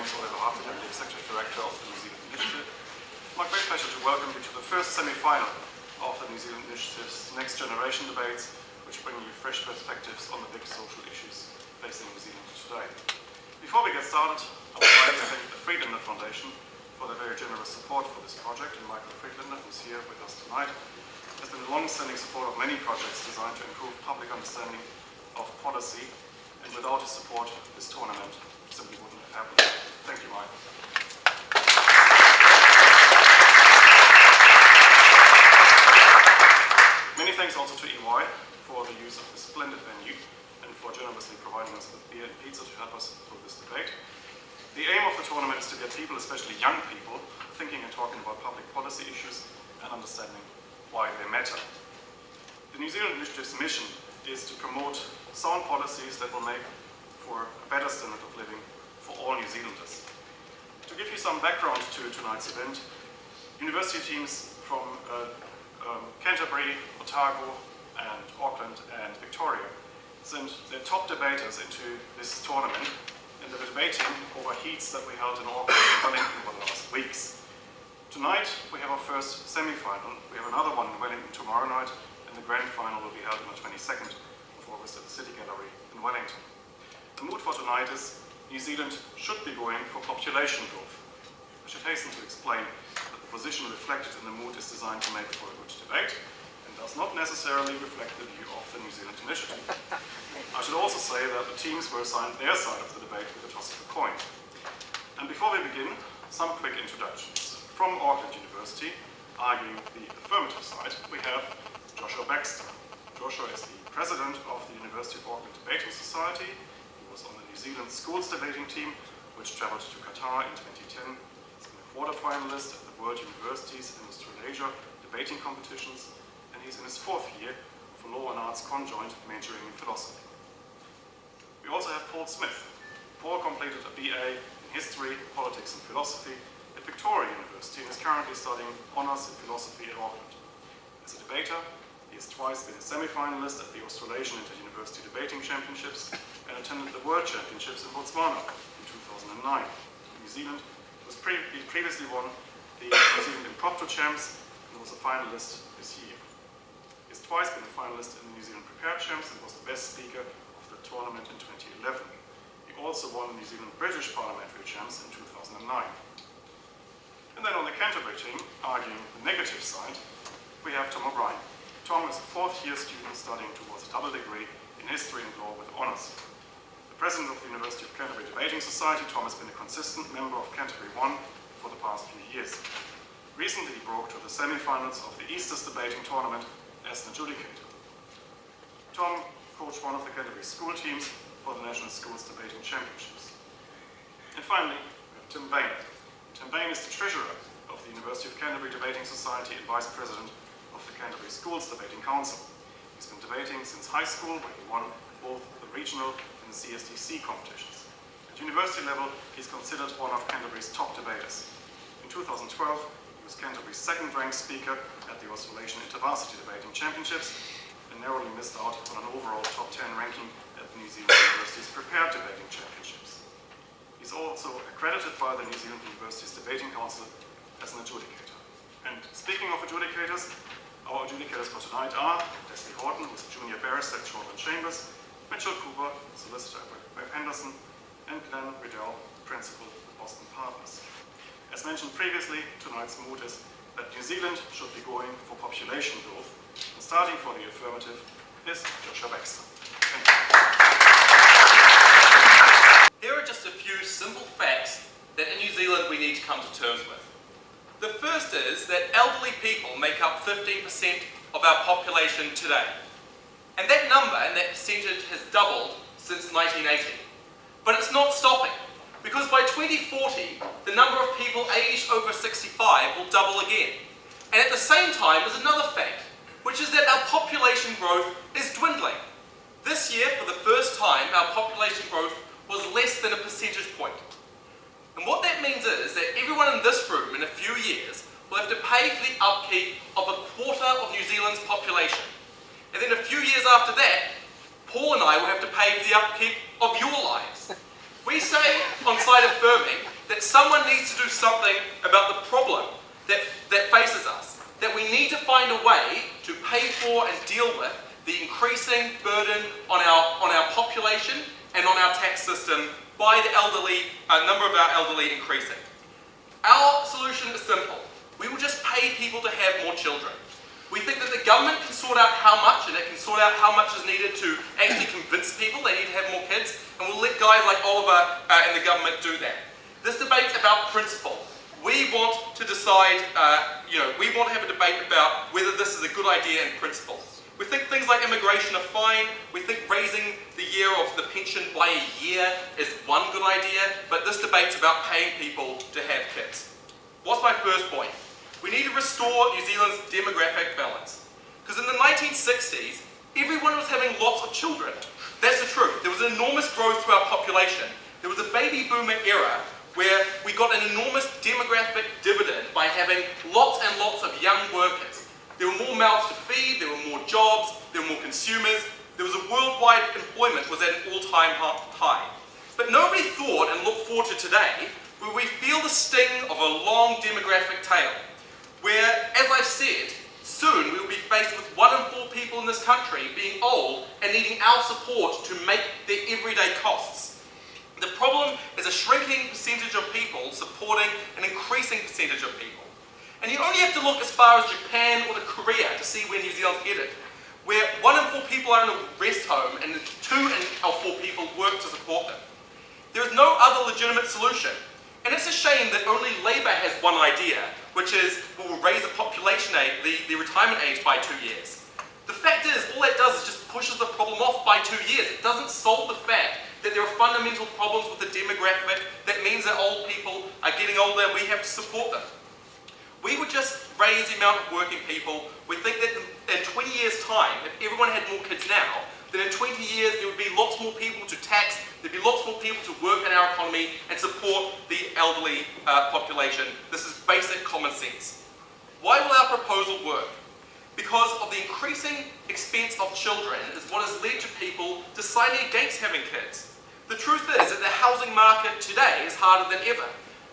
is Hartwich, I'm the Executive Director of the New Zealand Initiative. It's my great pleasure to welcome you to the first semi-final of the New Zealand Initiative's Next Generation debates, which bring you fresh perspectives on the big social issues facing New Zealand today. Before we get started, I would like to thank the Friedlander Foundation for their very generous support for this project, and Michael Friedlander, who's here with us tonight, has been a long-standing supporter of many projects designed to improve public understanding of policy, and without his support, this tournament simply wouldn't have happened. Thank you, Michael. Many thanks also to EY for the use of this splendid venue and for generously providing us with beer and pizza to help us through this debate. The aim of the tournament is to get people, especially young people, thinking and talking about public policy issues and understanding why they matter. The New Zealand Initiative's mission is to promote sound policies that will make for a better standard of living for all New Zealanders. To give you some background to tonight's event, university teams from Canterbury, Otago, and Auckland and Victoria sent their top debaters into this tournament, and they were debating over heats that we held in Auckland and Wellington over the last weeks. Tonight we have our first semi-final. We have another one in Wellington tomorrow night, and the grand final will be held on the 22nd of August at the City Gallery in Wellington. The mood for tonight is New Zealand should be going for population growth. I should hasten to explain that the position reflected in the mood is designed to make for a good debate and does not necessarily reflect the view of the New Zealand Initiative. I should also say that the teams were assigned their side of the debate with a toss of a coin. And before we begin, some quick introductions. From Auckland University, arguing the affirmative side, we have Joshua Baxter. Joshua is the president of the University of Auckland Debating Society. He was on the New Zealand Schools debating team, which travelled to Qatar in 2010. He's been a quarter-finalist at the World Universities and Australasia debating competitions, and he's in his fourth year of a Law and Arts conjoint majoring in philosophy. We also have Paul Smith. Paul completed a BA in History, Politics and Philosophy at Victoria University and is currently studying honours in philosophy at Auckland. As a debater, he has twice been a semi-finalist at the Australasian Inter-University Debating Championships and attended the World Championships in Botswana in 2009. New Zealand he previously won the New Zealand Impromptu Champs and was a finalist this year. He has twice been a finalist in the New Zealand Prepared Champs and was the best speaker of the tournament in 2011. He also won the New Zealand British Parliamentary Champs in 2009. And then on the Canterbury team, arguing the negative side, we have Tom O'Brien. Tom is a fourth-year student studying towards a double degree in history and law with honours. The president of the University of Canterbury Debating Society, Tom has been a consistent member of Canterbury 1 for the past few years. Recently he broke to the semi-finals of the Easter's debating tournament as an adjudicator. Tom coached one of the Canterbury school teams for the National Schools Debating Championships. And finally, we have Tim Bain. Tim Bain is the treasurer of the University of Canterbury Debating Society and vice president of the Canterbury Schools Debating Council. He's been debating since high school, where he won both the regional and the CSDC competitions. At university level, he's considered one of Canterbury's top debaters. In 2012, he was Canterbury's second-ranked speaker at the Australasian Intervarsity Debating Championships and narrowly missed out on an overall top 10 ranking at the New Zealand University's Prepared Debating Championships. He's also accredited by the New Zealand University's Debating Council as an adjudicator. And speaking of adjudicators, our adjudicators for tonight are Leslie Horton, who is a junior barrister at Shortland Chambers, Mitchell Cooper, solicitor at Webb Henderson, and Glenn Riddell, principal at Boston Partners. As mentioned previously, tonight's mood is that New Zealand should be going for population growth, and starting for the affirmative is Joshua Baxter. Thank you. Here are just a few simple facts that in New Zealand we need to come to terms with. The first is that elderly people make up 15% of our population today. And that number and that percentage has doubled since 1980. But it's not stopping, because by 2040, the number of people aged over 65 will double again. And at the same time, there's another fact, which is that our population growth is dwindling. This year, for the first time, our population growth was less than a percentage point. And what that means is that everyone in this room in a few years will have to pay for the upkeep of a quarter of New Zealand's population. And then a few years after that, Paul and I will have to pay for the upkeep of your lives. We say on site affirming that someone needs to do something about the problem that faces us, that we need to find a way to pay for and deal with the increasing burden on our population and on our tax system by the number of our elderly increasing. Our solution is simple. We will just pay people to have more children. We think that the government can sort out how much, and it can sort out how much is needed to actually convince people they need to have more kids, and we'll let guys like Oliver and the government do that. This debate's about principle. We want to decide, we want to have a debate about whether this is a good idea in principle. We think things like immigration are fine. We think raising the year of the pension by a year is one good idea, but this debate's about paying people to have kids. What's my first point? We need to restore New Zealand's demographic balance. Because in the 1960s, everyone was having lots of children. That's the truth. There was enormous growth to our population. There was a baby boomer era where we got an enormous demographic dividend by having lots and lots of young workers. There were more mouths to feed, there were more jobs, there were more consumers, there was a worldwide employment was at an all-time high. But nobody thought and looked forward to today where we feel the sting of a long demographic tail, where, as I've said, soon we will be faced with 1 in 4 people in this country being old and needing our support to make their everyday costs. The problem is a shrinking percentage of people supporting an increasing percentage of people. And you only have to look as far as Japan or to Korea to see where New Zealand's headed, where 1 in 4 people are in a rest home and 2 in 4 people work to support them. There is no other legitimate solution. And it's a shame that only Labour has one idea, which is we'll raise the population age, the retirement age by 2 years. The fact is, all that does is just pushes the problem off by 2 years. It doesn't solve the fact that there are fundamental problems with the demographic that means that old people are getting older and we have to support them. We would just raise the amount of working people. We think that in 20 years' time, if everyone had more kids now, then in 20 years there would be lots more people to tax, there'd be lots more people to work in our economy and support the elderly population. This is basic common sense. Why will our proposal work? Because of the increasing expense of children is what has led to people deciding against having kids. The truth is that the housing market today is harder than ever.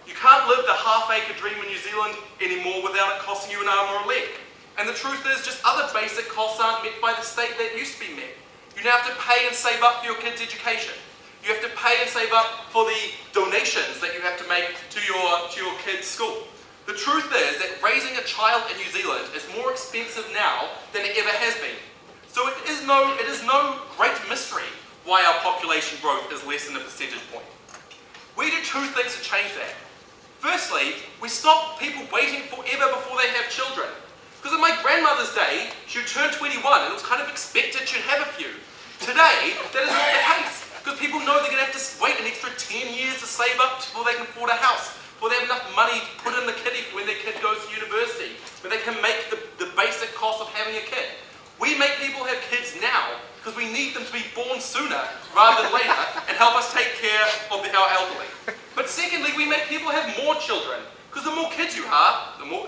You can't live the half-acre dream in New Zealand anymore without it costing you an arm or a leg. And the truth is just other basic costs aren't met by the state that used to be met. You now have to pay and save up for your kids' education. You have to pay and save up for the donations that you have to make to your kids' school. The truth is that raising a child in New Zealand is more expensive now than it ever has been. So it is no great mystery why our population growth is less than a percentage point. We do 2 things to change that. Firstly, we stop people waiting forever before they have children. Because in my grandmother's day, she'd turn 21 and it was kind of expected she'd have a few. Today, that is not the case. Because people know they're going to have to wait an extra 10 years to save up before they can afford a house, before they have enough money to put in the kiddie when their kid goes to university, when they can make the basic cost of having a kid. We make people have kids now because we need them to be born sooner rather than later and help us take care of our elderly. But secondly, we make people have more children because the more kids you have, the more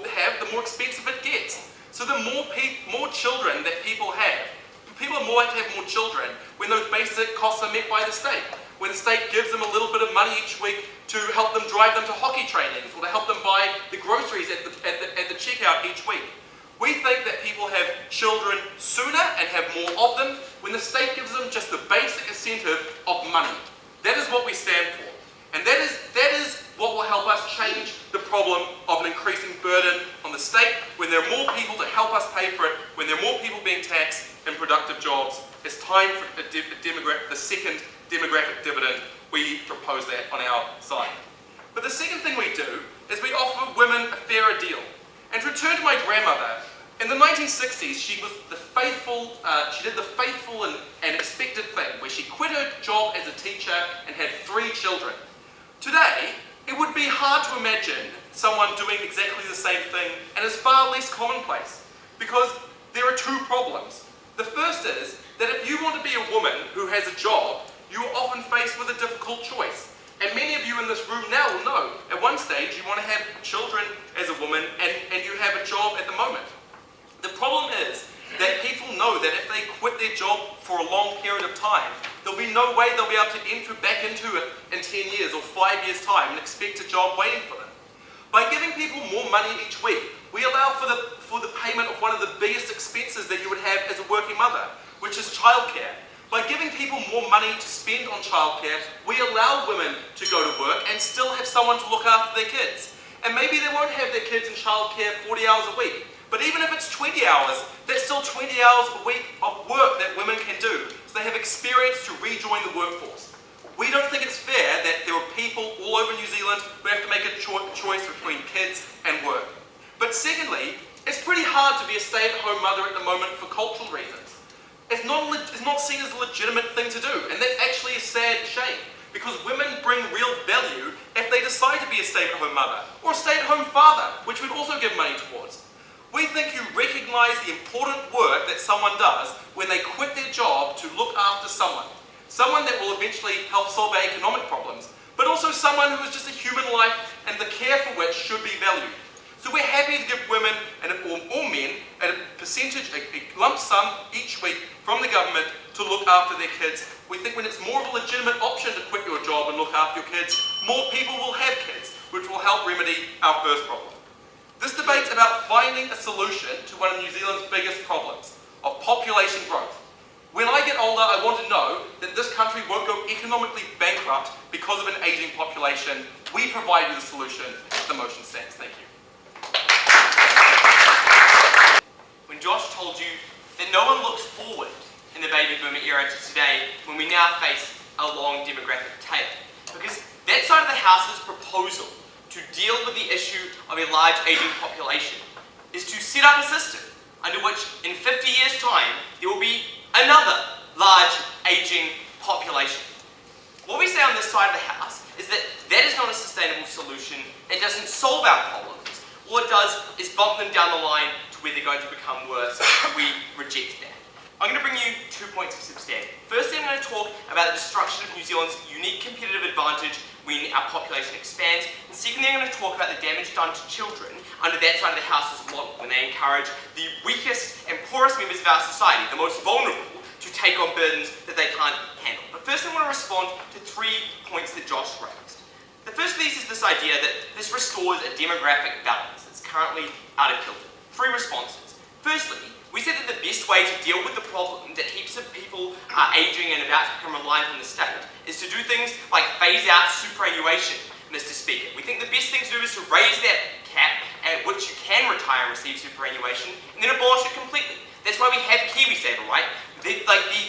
expensive it gets. So the more children that people are more likely to have more children when those basic costs are met by the state. When the state gives them a little bit of money each week to help them drive them to hockey trainings or to help them buy the groceries at the checkout each week. We think that people have children sooner and have more of them when the state gives them just the basic incentive of money. That is what we stand for. And that is what will help us change the problem of an increasing burden on the state. When there are more people to help us pay for it, when there are more people being taxed in productive jobs, it's time for the second demographic dividend. We propose that on our side. But the second thing we do is we offer women a fairer deal. And to return to my grandmother, in the 1960s, she did the faithful and expected thing, where she quit her job as a teacher and had 3 children. Today, it would be hard to imagine someone doing exactly the same thing, and it's far less commonplace, because there are 2 problems. The first is that if you want to be a woman who has a job, you are often faced with a difficult choice. And many of you in this room now will know, at one stage you want to have children as a woman and you have a job at the moment. The problem is that people know that if they quit their job for a long period of time, they'll there'll be no way they'll be able to enter back into it in 10 years or 5 years' time and expect a job waiting for them. By giving people more money each week, we allow for the payment of one of the biggest expenses that you would have as a working mother, which is childcare. By giving people more money to spend on childcare, we allow women to go to work and still have someone to look after their kids. And maybe they won't have their kids in childcare 40 hours a week, but even if it's 20 hours, that's still 20 hours a week of work that women can do, so they have experience to rejoin the workforce. We don't think it's fair that there are people all over New Zealand who have to make a choice between kids and work. But secondly, it's pretty hard to be a stay-at-home mother at the moment for cultural reasons. It's not seen as a legitimate thing to do, and that's actually a sad shame, because women bring real value if they decide to be a stay-at-home mother, or a stay-at-home father, which we'd also give money towards. We think you recognise the important work that someone does when they quit their job to look after someone that will eventually help solve our economic problems, but also someone who is just a human life and the care for which should be valued. So we're happy to give women or men a percentage, a lump sum each week from the government to look after their kids. We think when it's more of a legitimate option to quit your job and look after your kids, more people will have kids, which will help remedy our first problem. This debate's about finding a solution to one of New Zealand's biggest problems, of population growth. When I get older, I want to know that this country won't go economically bankrupt because of an ageing population. We provide you the solution. The motion stands. Thank you. When Josh told you that no one looks forward in the baby boomer era to today, when we now face a long demographic tail, because that side of the House's proposal to deal with the issue of a large ageing population is to set up a system under which in 50 years' time there will be another large ageing population. What we say on this side of the House is that that is not a sustainable solution. It doesn't solve our problems. All it does is bump them down the line to where they're going to become worse. We reject that. I'm going to bring you 2 points of substandard. Firstly, I'm going to talk about the destruction of New Zealand's unique competitive advantage when our population expands. And secondly, I'm going to talk about the damage done to children under that side of the House's model, when they encourage the weakest and poorest members of our society, the most vulnerable, to take on burdens that they can't handle. But first, I want to respond to 3 points that Josh raised. The first of these is this idea that this restores a demographic balance that's currently out of kilter. 3 responses. Firstly, we said that the best way to deal with the problem that heaps of people are ageing and about to become reliant on the state is to do things like phase out superannuation, Mr. Speaker. We think the best thing to do is to raise that cap at which you can retire and receive superannuation and then abolish it completely. That's why we have KiwiSaver, right?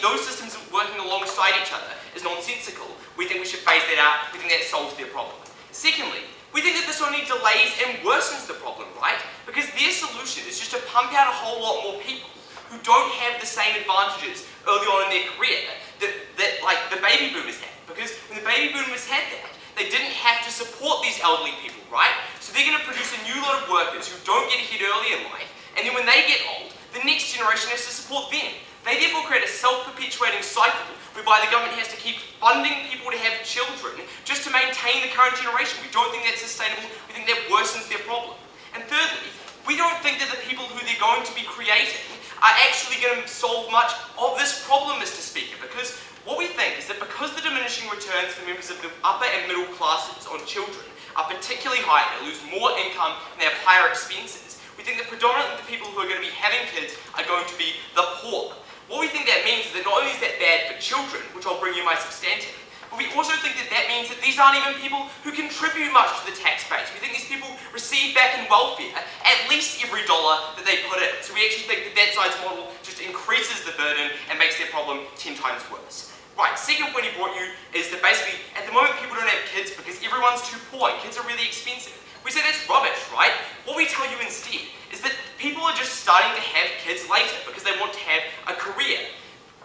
Those systems working alongside each other is nonsensical. We think we should phase that out. We think that solves their problem. Secondly, we think that this only delays and worsens the problem, right? Because their solution is just to pump out a whole lot more people who don't have the same advantages early on in their career that like the baby boomers had. Because when the baby boomers had that, they didn't have to support these elderly people, right? So they're going to produce a new lot of workers who don't get ahead early in life, and then when they get old, the next generation has to support them. They therefore create a self-perpetuating cycle whereby the government has to keep funding people to have children just to maintain the current generation. We don't think that's sustainable. We think that worsens their problem. And thirdly, we don't think that the people who they're going to be creating are actually going to solve much of this problem, Mr. Speaker, because what we think is that because the diminishing returns for members of the upper and middle classes on children are particularly high, they lose more income and they have higher expenses, we think that predominantly the people who are going to be having kids are going to be the poor. What we think that means is that not only is that bad for children, which I'll bring you my substantive, but we also think that that means that these aren't even people who contribute much to the tax base. We think these people receive back in welfare at least every dollar that they put in. So we actually think that that side's model just increases the burden and makes their problem 10 times worse. Right, second point he brought you is that basically at the moment people don't have kids because everyone's too poor and kids are really expensive. We say that's rubbish, right? What we tell you instead is that people are just starting to have kids later because they want to have a career.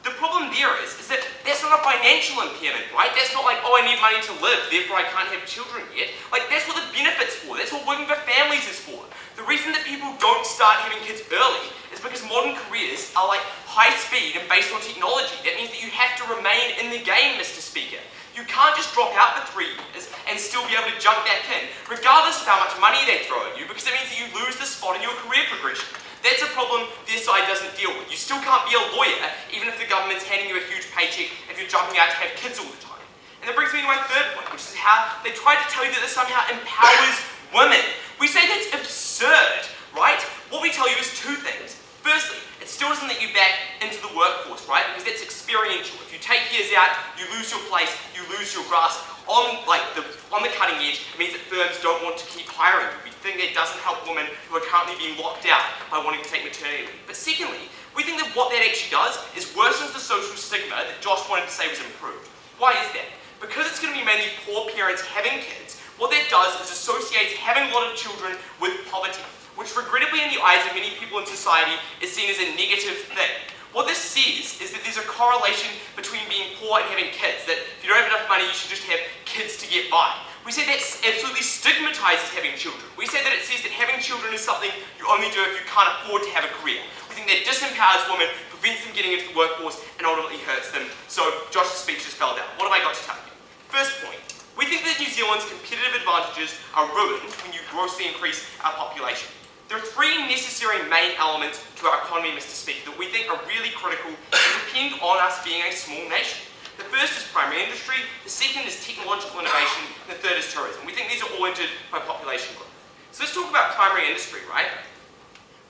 The problem there is that that's not a financial impairment, right? That's not like, oh, I need money to live, therefore I can't have children yet. Like, that's what the benefit's for. That's what working for families is for. The reason that people don't start having kids early is because modern careers are like high speed and based on technology. That means that you have to remain in the game, Mr. Speaker. You can't just drop out for 3 years and still be able to jump back in, regardless of how much money they throw at you, because that means that you lose the spot in your career progression. That's a problem this side doesn't deal with. You still can't be a lawyer, even if the government's handing you a huge paycheck if you're jumping out to have kids all the time. And that brings me to my third point, which is how they try to tell you that this somehow empowers women. We say that's absurd, right? What we tell you is two things. Firstly, it still doesn't let you back into the workforce, right? Because that's experiential. If you take years out, you lose your place, you lose your grasp on the cutting edge. It means that firms don't want to keep hiring you. We think it doesn't help women who are currently being locked out by wanting to take maternity leave. But secondly, we think that what that actually does is worsens the social stigma that Josh wanted to say was improved. Why is that? Because it's going to be mainly poor parents having kids, what that does is associates having a lot of children with poverty, which regrettably in the eyes of many people in society is seen as a negative thing. What this says is that there's a correlation between being poor and having kids, that if you don't have enough money, you should just have kids to get by. We say that absolutely stigmatizes having children. We say that it says that having children is something you only do if you can't afford to have a career. We think that disempowers women, prevents them getting into the workforce, and ultimately hurts them. So Josh's speech just fell down. What have I got to tell you? First point, we think that New Zealand's competitive advantages are ruined when you grossly increase our population. There are three necessary main elements to our economy, Mr. Speaker, that we think are really critical and depend on us being a small nation. The first is primary industry, the second is technological innovation, and the third is tourism. We think these are all entered by population growth. So let's talk about primary industry, right?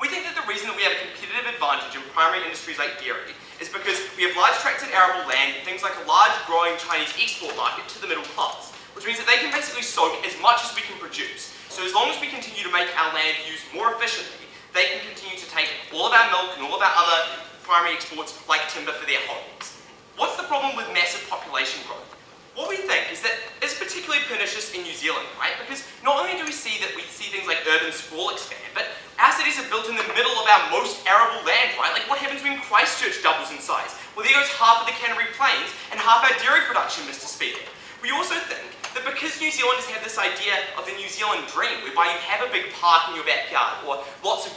We think that the reason that we have a competitive advantage in primary industries like dairy is because we have large tracts of arable land, things like a large growing Chinese export market to the middle class, which means that they can basically soak as much as we can produce. So as long as we continue to make our land used more efficiently, they can continue to take all of our milk and all of our other primary exports like timber for their homes. What's the problem with massive population growth? What we think is that it's particularly pernicious in New Zealand, right? Because not only do we see things like urban sprawl expand, but our cities are built in the middle of our most arable land, right? Like what happens when Christchurch doubles in size? Well, there goes half of the Canterbury Plains and half our dairy production, Mr. Speaker. We also think that because New Zealanders have this idea of the New Zealand dream, whereby you have a big park in your backyard or lots of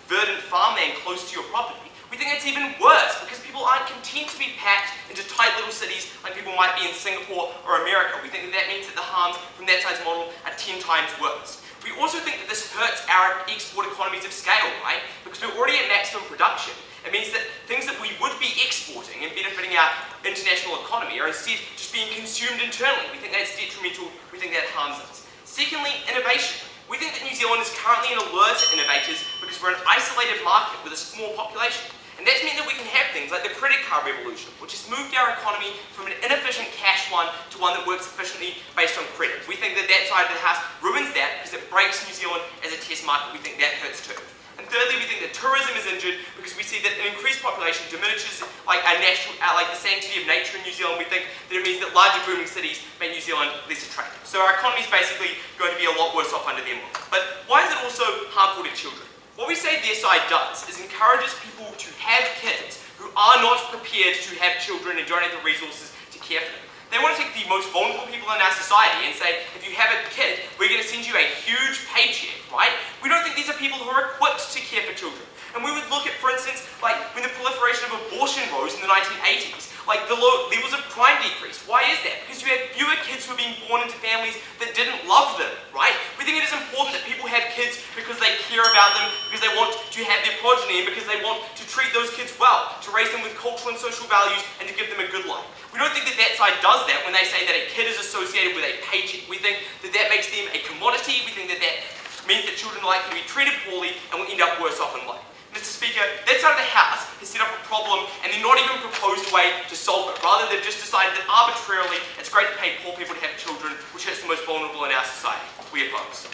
verdant farmland close to your property, we think it's even worse because people aren't content to be packed into tight little cities like people might be in Singapore or America. We think that means that the harms from that size model are 10 times worse. We also think that this hurts our export economies of scale, right? Because we're already at maximum production. It means that things that we would be exporting and benefiting our international economy are instead just being consumed internally. We think that's detrimental, we think that harms us. Secondly, innovation. We think that New Zealand is currently an allure to innovators because we're an isolated market with a small population. And that's meant that we can have things like the credit card revolution, which has moved our economy from an inefficient cash one to one that works efficiently based on credit. We think that that side of the house ruins that because it breaks New Zealand as a test market. We think that hurts too. And thirdly, we think that tourism is injured because we see that an increased population diminishes the sanctity of nature in New Zealand. We think that it means that larger booming cities make New Zealand less attractive. So our economy is basically going to be a lot worse off under them. But why is it also harmful to children? What we say their side does is encourages people to have kids who are not prepared to have children and don't have the resources to care for them. They want to take the most vulnerable people in our society and say, if you have a kid, we're going to send you a huge paycheck, right? We don't think these are people who are equipped to care for children. And we would look at, for instance, when the proliferation of abortion rose in the 1980s, the low levels of crime decreased. Why is that? Because you have fewer kids who are being born into families that didn't love them, right? We think it is important that people have kids because they care about them, because they want to have their progeny, and because they want to treat those kids well, to raise them with cultural and social values, and to give them a good life. We don't think that that side does that when they say that a kid is associated with a paycheck. We think that that makes them a commodity. We think that that means that children are likely to be treated poorly and will end up worse off in life. Mr. Speaker, that side of the house has set up a problem and they're not even proposed a way to solve it. Rather, they've just decided that arbitrarily it's great to pay poor people to have children, which hurts the most vulnerable in our society. We oppose.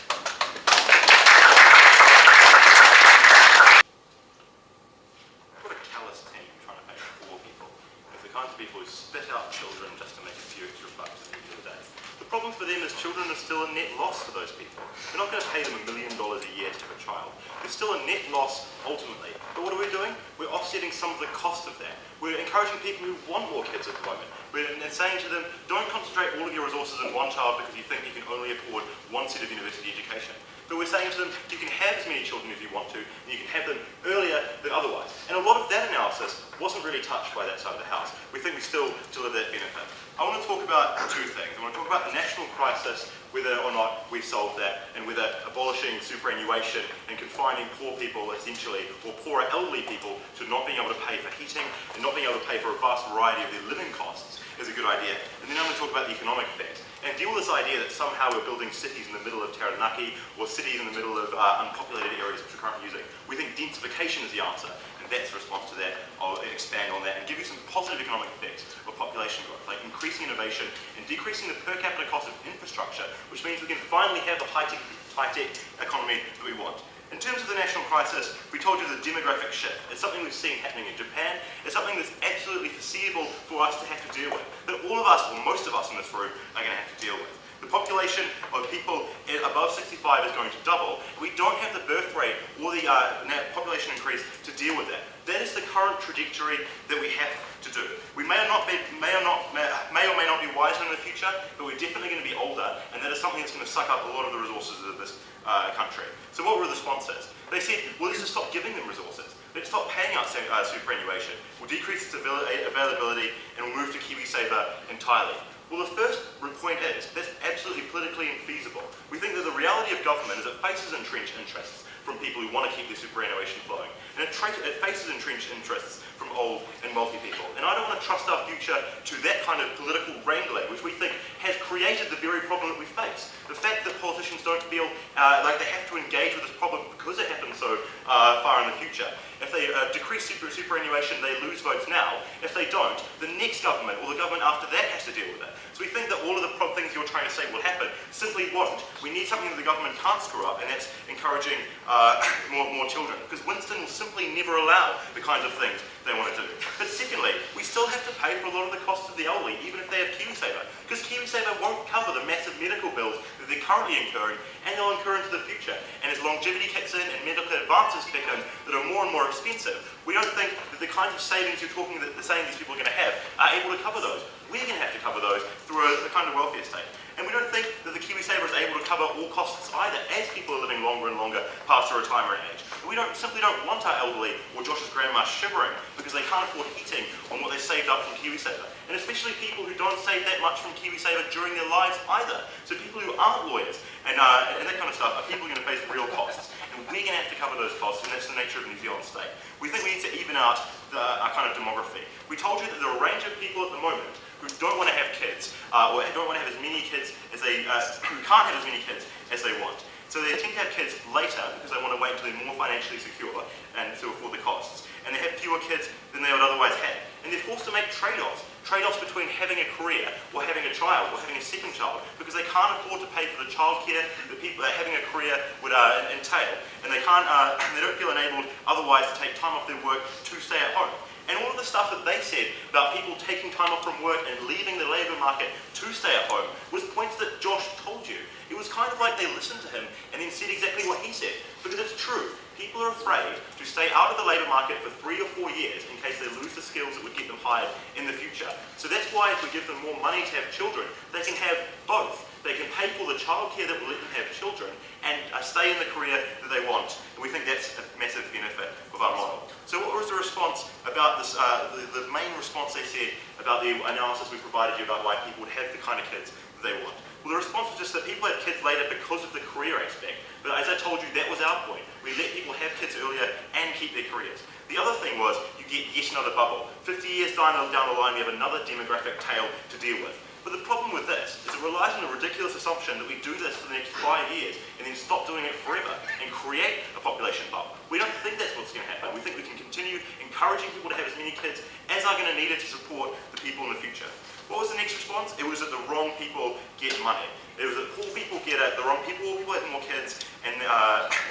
What a callous team trying to pay poor people. It's the kinds of people who spit out children just to make a few extra bucks at the end of the day. The problem for them is children are still a net loss for those people. We're not going to pay them $1 million a year to have a child. It's still a net loss ultimately. But what are we doing? We're offsetting some of the cost of that. We're encouraging people who want more kids at the moment. We're saying to them, don't concentrate all of your resources in one child because you think you can only afford one set of university education. But we're saying to them, you can have as many children if you want to, and you can have them earlier than otherwise. And a lot of that analysis wasn't really touched by that side of the house. We think we still have that benefit. I want to talk about about two things. I want to talk about the national crisis, whether or not we've solved that, and whether abolishing superannuation and confining poor people, essentially, or poorer elderly people, to not being able to pay for heating and not being able to pay for a vast variety of their living costs is a good idea. And then I'm going to talk about the economic effects and deal with this idea that somehow we're building cities in the middle of Taranaki or cities in the middle of unpopulated areas which we're currently using. We think densification is the answer, and that's the response to that. I'll expand on that and give you some positive economic effects of population growth, like increasing innovation and decreasing the per capita cost of infrastructure, which means we can finally have the high-tech economy that we want. In terms of the national crisis, we told you the demographic shift. It's something we've seen happening in Japan. It's something that's absolutely foreseeable for us to have to deal with, that all of us, or most of us in this room, are going to have to deal with. The population of people above 65 is going to double. We don't have the birth rate or the population increase to deal with that. That is the current trajectory that we have to do. We may or may not be wiser in the future, but we're definitely going to be older, and that is something that's going to suck up a lot of the resources of this country. So what were the responses? They said, well, let's just stop giving them resources. Let's stop paying out superannuation. We'll decrease its availability, and we'll move to KiwiSaver entirely. Well, the first point is, that's absolutely politically infeasible. We think that the reality of government is it faces entrenched interests from people who want to keep their superannuation flowing. And it faces entrenched interests from old and wealthy people. And I don't want to trust our future to that kind of political wrangling, which we think has created the very problem that we face. The fact that politicians don't feel like they have to engage with this problem because it happens so far in the future. If they decrease superannuation, they lose votes now. If they don't, the next government or the government after that has to deal with it. So we think that all of the things you're trying to say will happen simply won't. We need something that the government can't screw up, and that's encouraging more children. Because Winston will simply never allow the kinds of things they want to do. But secondly, we still have to pay for a lot of the costs of the elderly, even if they have KiwiSaver. Because KiwiSaver won't cover the massive medical bills that they're currently incurring, and they'll incur into the future. And as longevity kicks in and medical advances kick in that are more and more expensive, we don't think that the kinds of savings you're saying these people are going to have are able to cover those. We're going to have to cover those through a kind of welfare state. And we don't think that the KiwiSaver is able to cover all costs either, as people are living longer and longer past their retirement age. We simply don't want our elderly or Josh's grandma shivering because they can't afford heating on what they saved up from KiwiSaver. And especially people who don't save that much from KiwiSaver during their lives either. So people who aren't lawyers and that kind of stuff are people who are going to face real costs. And we're going to have to cover those costs, and that's the nature of the New Zealand state. We think we need to even out our kind of demography. We told you that there are a range of people at the moment who don't want to have kids, or don't want to have as many kids as they, who can't have as many kids as they want. So they tend to have kids later because they want to wait until they're more financially secure and to afford the costs. And they have fewer kids than they would otherwise have. And they're forced to make trade-offs. Trade-offs between having a career or having a child or having a second child because they can't afford to pay for the childcare that people having a career would entail. And they don't feel enabled otherwise to take time off their work to stay at home. And all of the stuff that they said about people taking time off from work and leaving the labour market to stay at home was points that Josh told you. It was kind of like they listened to him and then said exactly what he said. Because it's true. People are afraid to stay out of the labour market for 3 or 4 years in case they lose the skills that would get them hired in the future. So that's why if we give them more money to have children, they can have both. They can pay for the childcare that will let them have children and stay in the career that they want. And we think that's a massive benefit of our model. So what was the response about this, the main response they said about the analysis we provided you about why people would have the kind of kids that they want? Well, the response was just that people have kids later because of the career aspect. But as I told you, that was our point. We let people have kids earlier and keep their careers. The other thing was you get yet another bubble. 50 years down the line, we have another demographic tail to deal with. But the problem with this is it relies on a ridiculous assumption that we do this for the next 5 years and then stop doing it forever and create a population bubble. We don't think that's what's going to happen. We think we can continue encouraging people to have as many kids as are going to need it to support the people in the future. What was the next response? It was that the wrong people get money. It was that poor people get it, the wrong people have more kids, and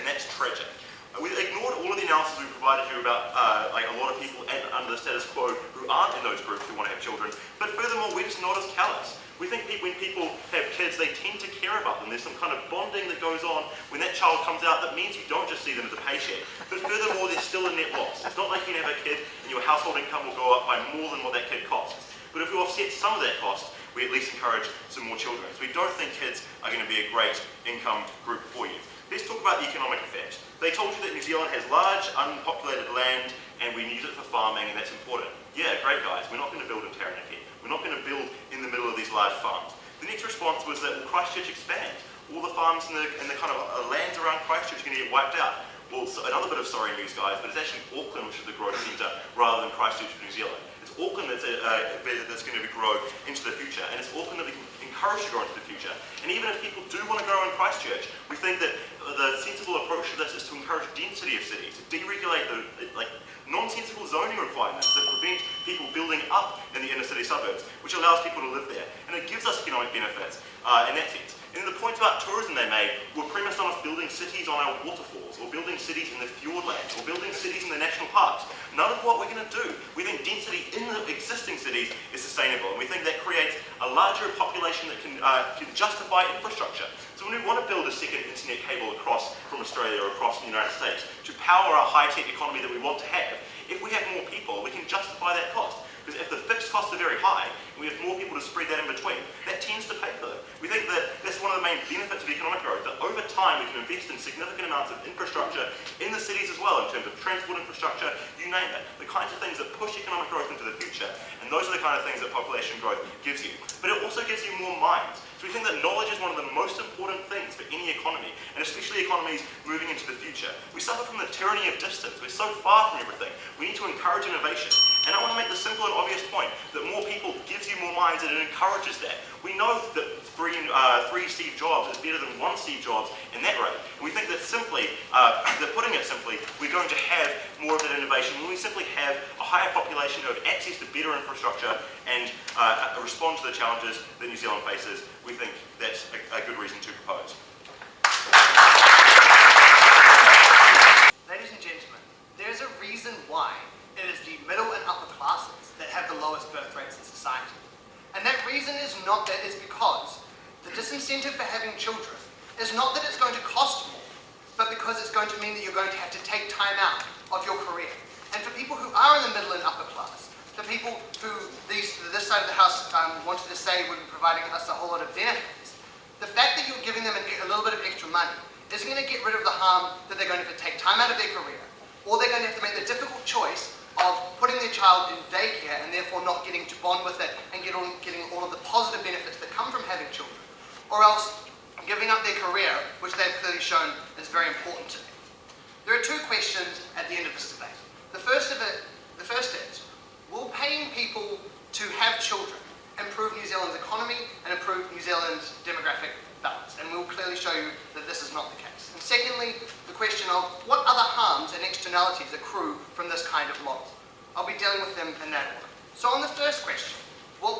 that's tragic. We ignored all of the analysis we provided you about like a lot of people under the status quo who aren't in those groups who want to have children. But furthermore, we're just not as callous. We think when people have kids, they tend to care about them. There's some kind of bonding that goes on when that child comes out that means you don't just see them as a paycheck. But furthermore, there's still a net loss. It's not like you can have a kid and your household income will go up by more than what that kid costs. But if we offset some of that cost, we at least encourage some more children. So we don't think kids are going to be a great income group for you. Let's talk about the economic effect. They told you that New Zealand has large, unpopulated land and we use it for farming and that's important. Yeah, great guys, we're not going to build in Taranaki. We're not going to build in the middle of these large farms. The next response was that, well, Christchurch expand. All the farms and the kind of lands around Christchurch are going to get wiped out. Well, so another bit of sorry news, guys, but it's actually Auckland which is the growth centre rather than Christchurch, New Zealand. It's Auckland that's going to grow into the future, and it's Auckland that we can encourage to grow into the future. And even if people do want to grow in Christchurch, we think that the sensible approach to this is to encourage density of cities, to deregulate the nonsensical zoning requirements that prevent people building up in the inner city suburbs, which allows people to live there. And it gives us economic benefits in that sense. And the points about tourism they made were premised on us building cities on our waterfalls, or building cities in the fjordlands, or building cities in the national parks. None of what we're going to do. We think density in the existing cities is sustainable, and we think that creates a larger population that can justify infrastructure. So when we want to build a second internet cable across from Australia or across the United States to power our high-tech economy that we want to have, if we have more people, we can justify that cost. Because if the fixed costs are very high, and we have more people to spread that in between, that tends to pay for them. We think that that's one of the main benefits of economic growth, that over time we can invest in significant amounts of infrastructure in the cities as well, in terms of transport infrastructure, you name it. The kinds of things that push economic growth into the future, and those are the kind of things that population growth gives you. But it also gives you more minds. So we think that knowledge is one of the most important things for any economy, and especially economies moving into the future. We suffer from the tyranny of distance. We're so far from everything. We need to encourage innovation. And I want to make the simple and obvious point that more people gives you more minds and it encourages that. We know that three Steve Jobs is better than one Steve Jobs in that rate. And we think that simply, that putting it simply, we're going to have more of that innovation when we simply have a higher population who have access to better infrastructure and respond to the challenges that New Zealand faces. We think that's a good reason to propose. Ladies and gentlemen, there is a reason why it is the middle and upper classes that have the lowest birth rates in society. And that reason is not that it's because the disincentive for having children is not that it's going to cost more, but because it's going to mean that you're going to have to take time out of your career. And for people who are in the middle and upper class, for people who this side of the house wanted to say would be providing us a whole lot of benefits, the fact that you're giving them a little bit of extra money isn't going to get rid of the harm that they're going to have to take time out of their career, or they're going to have to make the difficult choice of putting their child in daycare and therefore not getting to bond with it and getting all of the positive benefits that come from having children, or else giving up their career, which they've clearly shown is very important to them. There are two questions at the end of this debate. The first is, will paying people to have children improve New Zealand's economy and improve New Zealand's demographic balance? And we'll clearly show you that this is not the case. And secondly, the question of what other harms and externalities accrue from this kind of model. I'll be dealing with them in that order. So on the first question, what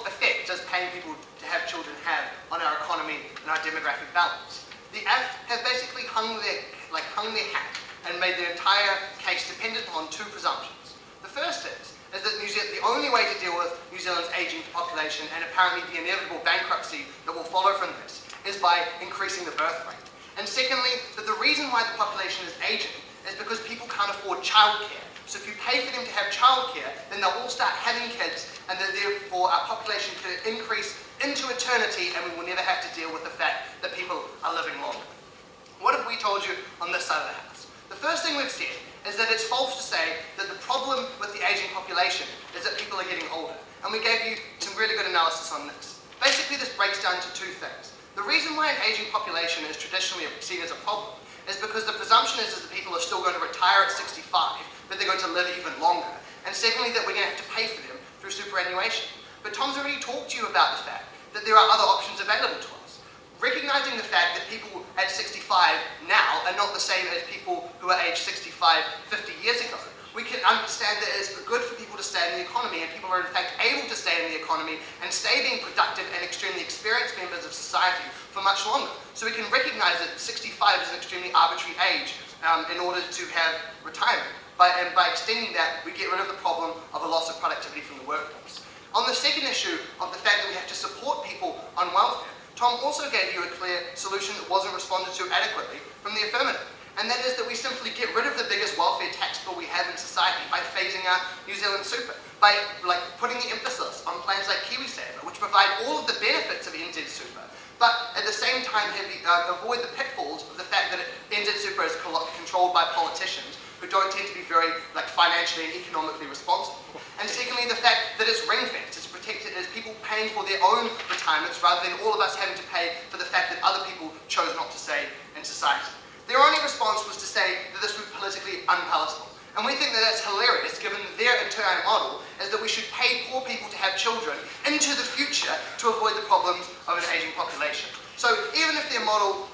effect does paying people to have children have on our economy and our demographic balance? The AFT have basically hung their hat and made their entire case dependent on two presumptions. The first is that the only way to deal with New Zealand's ageing population and apparently the inevitable bankruptcy that will follow from this is by increasing the birth rate. And secondly, that the reason why the population is aging is because people can't afford childcare. So if you pay for them to have childcare, then they'll all start having kids, and then therefore our population can increase into eternity, and we will never have to deal with the fact that people are living longer. What have we told you on this side of the house? The first thing we've said is that it's false to say that the problem with the aging population is that people are getting older. And we gave you some really good analysis on this. Basically, this breaks down to two things. The reason why an aging population is traditionally seen as a problem is because the presumption is that people are still going to retire at 65, but they're going to live even longer. And secondly, that we're going to have to pay for them through superannuation. But Tom's already talked to you about the fact that there are other options available to us. Recognizing the fact that people at 65 now are not the same as people who are aged 65 50 years ago, we can understand that it's good for people to stay in the economy, and people are in fact able to stay in the economy and stay being productive and extremely experienced members of society for much longer. So we can recognize that 65 is an extremely arbitrary age in order to have retirement. And by extending that, we get rid of the problem of a loss of productivity from the workforce. On the second issue of the fact that we have to support people on welfare, Tom also gave you a clear solution that wasn't responded to adequately from the affirmative. And that is that we simply get rid of the biggest welfare tax bill we have in society by phasing out New Zealand Super, by putting the emphasis on plans like KiwiSaver, which provide all of the benefits of NZ Super, but at the same time avoid the pitfalls of the fact that NZ Super is controlled by politicians who don't tend to be very financially and economically responsible. And secondly, the fact that it's ring-fenced, it's protected as people paying for their own retirements rather than all of us having to pay for the fact that other people chose not to save in society. Their only response was to say that this was politically unpalatable. And we think that that's hilarious, given their entire model is that we should pay poor people to have children into the future to avoid the problems of an aging population. So even if their model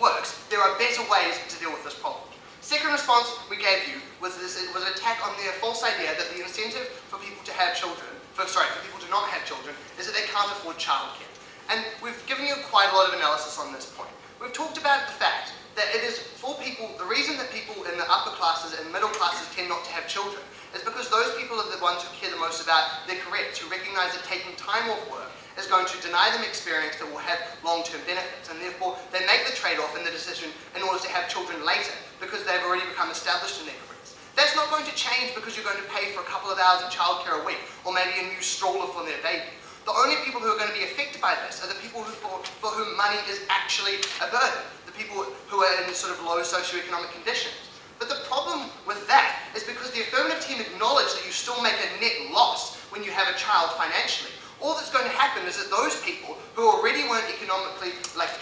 works, there are better ways to deal with this problem. Second response we gave you was an attack on their false idea that the incentive for people to have children, for people to not have children, is that they can't afford childcare. And we've given you quite a lot of analysis on this point. We've talked about the fact that it is for people, the reason that people in the upper classes and middle classes tend not to have children is because those people are the ones who care the most about their careers, who recognise that taking time off work is going to deny them experience that will have long-term benefits, and therefore they make the trade-off in the decision in order to have children later because they've already become established in their careers. That's not going to change because you're going to pay for a couple of hours of childcare a week or maybe a new stroller for their baby. The only people who are going to be affected by this are the people for whom money is actually a burden, the people who are in sort of low socioeconomic conditions. But the problem with that is because the affirmative team acknowledge that you still make a net loss when you have a child financially. All that's going to happen is that those people who already weren't economically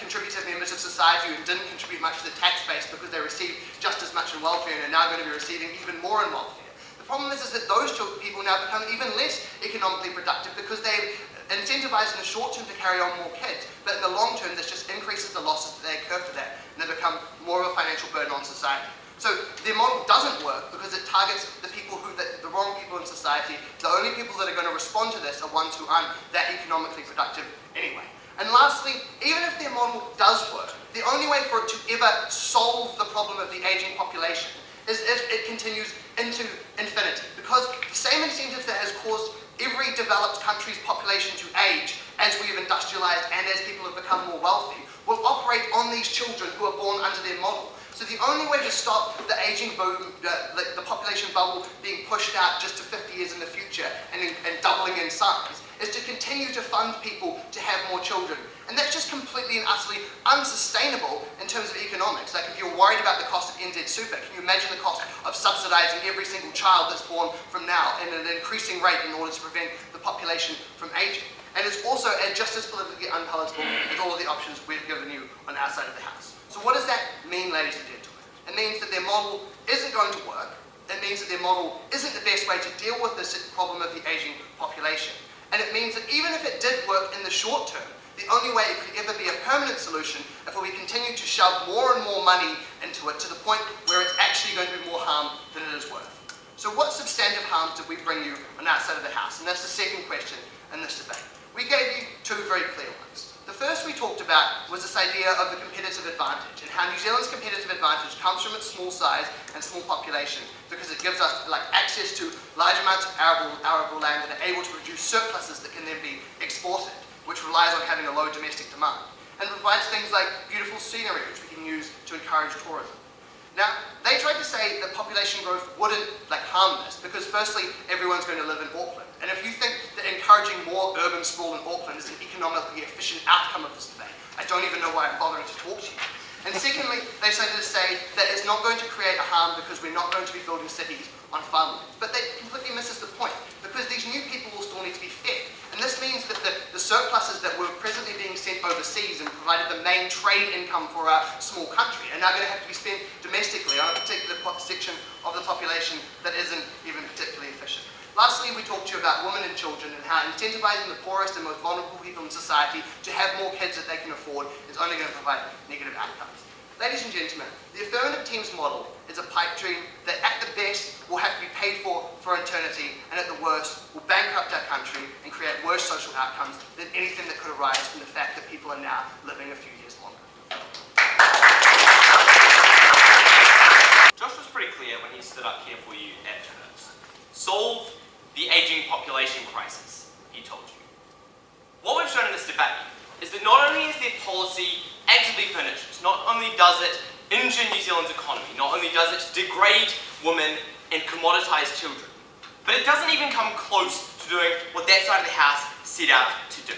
contributive members of society and didn't contribute much to the tax base because they received just as much in welfare and are now going to be receiving even more in welfare. The problem is that those people now become even less economically productive because they've incentivized in the short term to carry on more kids, but in the long term this just increases the losses that they incur for that and they become more of a financial burden on society. So their model doesn't work because it targets the people the wrong people in society. The only people that are going to respond to this are ones who aren't that economically productive anyway. And lastly, even if their model does work, the only way for it to ever solve the problem of the aging population is if it continues into infinity. Because the same incentive that has caused every developed country's population to age as we have industrialized and as people have become more wealthy will operate on these children who are born under their model. So the only way to stop the aging boom, the population bubble being pushed out just to 50 years in the future and doubling in size, is to continue to fund people to have more children. And that's just completely and utterly unsustainable in terms of economics. Like if you're worried about the cost of NZ Super, can you imagine the cost of subsidising every single child that's born from now at an increasing rate in order to prevent the population from aging? And it's also just as politically unpalatable as all of the options we've given you on our side of the house. So what does that mean, ladies and gentlemen? It means that their model isn't going to work. It means that their model isn't the best way to deal with this problem of the aging population. And it means that even if it did work in the short term, the only way it could ever be a permanent solution if we continue to shove more and more money into it to the point where it's actually going to be more harm than it is worth. So what substantive harms did we bring you on our side of the house? And that's the second question in this debate. We gave you two very clear ones. The first we talked about was this idea of the competitive advantage and how New Zealand's competitive advantage comes from its small size and small population because it gives us access to large amounts of arable land that are able to produce surpluses that can then be exported, which relies on having a low domestic demand, and provides things like beautiful scenery which we can use to encourage tourism. Now, they tried to say that population growth wouldn't harm this because firstly, everyone's going to live in Auckland. And if you think that encouraging more urban sprawl in Auckland is an economically efficient outcome of this debate, I don't even know why I'm bothering to talk to you. And secondly, they decided to say that it's not going to create a harm because we're not going to be building cities on farmland. But that completely misses the point because these new people will still need to be fed. And this means that the surpluses that were presently being sent overseas and provided the main trade income for our small country are now going to have to be spent domestically on a particular section of the population that isn't even particularly efficient. Lastly, we talked to you about women and children and how incentivizing the poorest and most vulnerable people in society to have more kids that they can afford is only going to provide negative outcomes. Ladies and gentlemen, the affirmative team's model is a pipe dream that at the best will have to be paid for eternity and at the worst will bankrupt our country and create worse social outcomes than anything that could arise from the fact that people are now living a few years longer. Josh was pretty clear when he stood up here for you at first. Solve the aging population crisis, he told you. What we've shown in this debate is that not only is their policy actively pernicious, not only does it injure New Zealand's economy, not only does it degrade women and commoditise children, but it doesn't even come close to doing what that side of the house set out to do.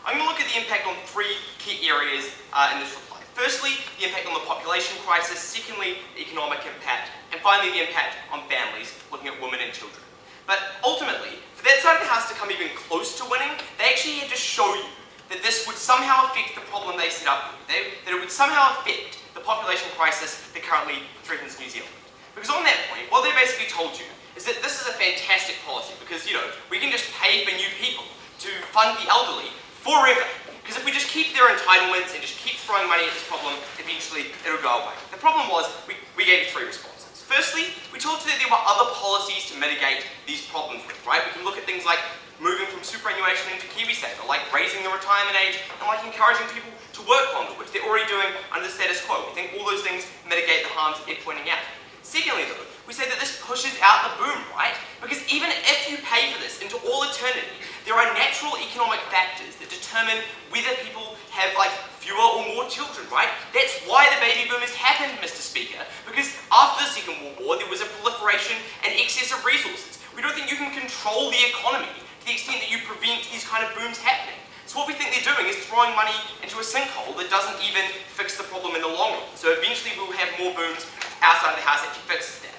I'm going to look at the impact on three key areas in this reply. Firstly, the impact on the population crisis. Secondly, economic impact. And finally, the impact on families, looking at women and children. But ultimately, for that side of the house to come even close to winning, they actually had to show you that this would somehow affect the problem they set up for you. That it would somehow affect the population crisis that currently threatens New Zealand. Because on that point, what they basically told you is that this is a fantastic policy because, we can just pay for new people to fund the elderly forever. Because if we just keep their entitlements and just keep throwing money at this problem, eventually it'll go away. The problem was, we gave you three responses. Firstly, we told you that there were other policies to mitigate these problems with, right? We can look at things like moving from superannuation into KiwiSaver, like raising the retirement age, and like encouraging people to work longer, which they're already doing under the status quo. We think all those things mitigate the harms they're pointing out. Secondly, though, we say that this pushes out the boom, right? Because even if you pay for this into all eternity, there are natural economic factors that determine whether people have fewer or more children, right? That's why the baby boom has happened, Mr. Speaker, because after the Second World War, there was a proliferation and excess of resources. We don't think you can control the economy to the extent that you prevent these kind of booms happening. So what we think they're doing is throwing money into a sinkhole that doesn't even fix the problem in the long run. So eventually we'll have more booms outside of the house that actually fixes that.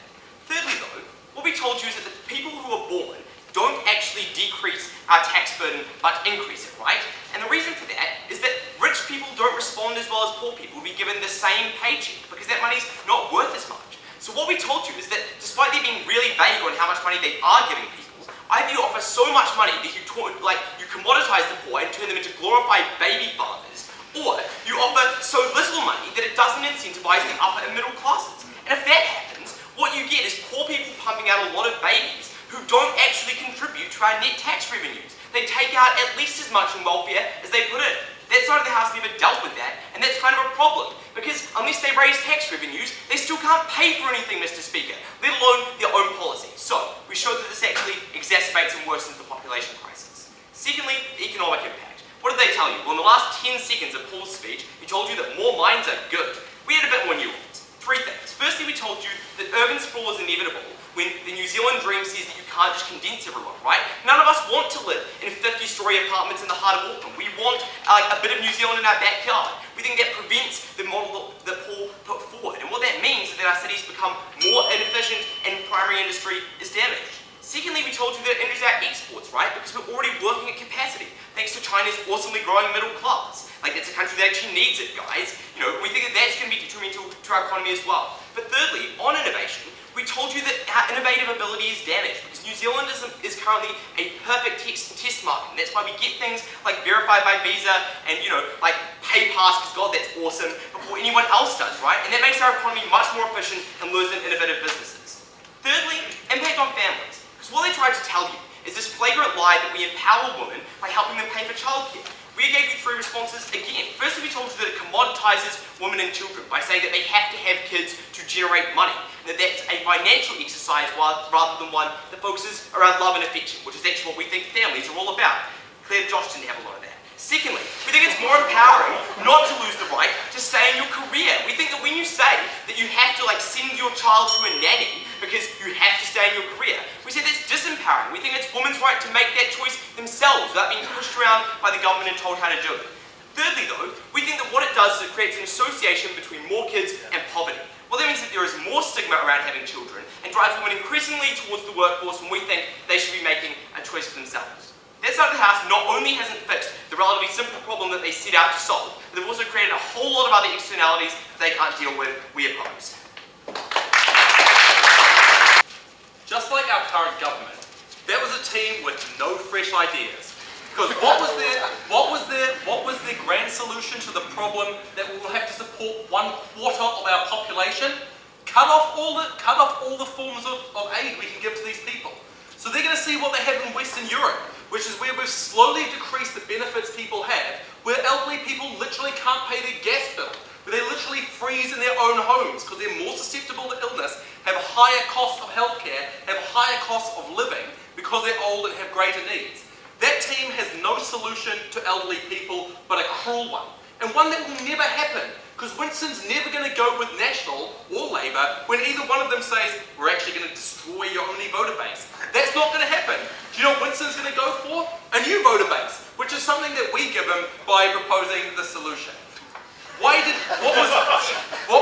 Thirdly though, what we told you is that the people who are born don't actually decrease our tax burden, but increase it, right? And the reason for that is that rich people don't respond as well as poor people will be given the same paycheck, because that money's not worth as much. So what we told you is that despite they being really vague on how much money they are giving people, either you offer so much money that you commoditize the poor and turn them into glorified baby fathers, or you offer so little money that it doesn't incentivize the upper and middle classes. And if that happens, what you get is poor people pumping out a lot of babies who don't actually contribute to our net tax revenues. They take out at least as much in welfare as they put in. That side of the house never dealt with that, and that's kind of a problem, because unless they raise tax revenues, they still can't pay for anything, Mr. Speaker, let alone their own policies. So, we showed that this actually exacerbates and worsens the population crisis. Secondly, the economic impact. What did they tell you? Well, in the last 10 seconds of Paul's speech, he told you that more minds are good. We had a bit more nuance. Three things. Firstly, we told you that urban sprawl is inevitable when the New Zealand dream says that you can't just condense everyone, right? None of us want to live in 50-story apartments in the heart of Auckland. We want a bit of New Zealand in our backyard. We think that prevents the model that Paul put forward. And what that means is that our cities become more inefficient and primary industry is damaged. Secondly, we told you that it injures our exports, right? Because we're already working at capacity, thanks to China's awesomely growing middle class. It's a country that actually needs it, guys. We think that that's going to be detrimental to our economy as well. But thirdly, on innovation, we told you that our innovative ability is damaged because New Zealand is currently a perfect test market. And that's why we get things like verified by Visa and, pay pass, because God, that's awesome, before anyone else does, right? And that makes our economy much more efficient and lures in innovative businesses. Thirdly, impact on families. Because what they tried to tell you is this flagrant lie that we empower women by helping them pay for childcare. We gave you three responses again. Firstly, we told you that it commoditizes women and children by saying that they have to have kids to generate money. And that's a financial exercise rather than one that focuses around love and affection, which is actually what we think families are all about. Claire Josh didn't have a lot of that. Secondly, we think it's more empowering not to lose the right to stay in your career. We think that when you say that you have to send your child to a nanny because you have to stay in your career, we say that's disempowering. We think it's women's right to make that choice themselves without being pushed around by the government and told how to do it. Thirdly though, we think that what it does is it creates an association between more kids and poverty. Well, that means that there is more stigma around having children and drives women increasingly towards the workforce when we think they should be making a choice for themselves. That side of the house not only hasn't fixed the relatively simple problem that they set out to solve, but they've also created a whole lot of other externalities that they can't deal with. We oppose. Just like our current government, that was a team with no fresh ideas. Because what was their grand solution to the problem that we will have to support 1/4 of our population? Cut off all the forms of aid we can give to these people. So they're going to see what they have in Western Europe, which is where we've slowly decreased the benefits people have, where elderly people literally can't pay their gas bill, where they literally freeze in their own homes because they're more susceptible to illness, have a higher cost of healthcare, have a higher cost of living because they're old and have greater needs. That team has no solution to elderly people but a cruel one, and one that will never happen, because Winston's never going to go with National or Labour when either one of them says, we're actually going to destroy your only voter base. That's not going to happen. Do you know what Winston's going to go for? A new voter base, which is something time that we give them by proposing the solution. What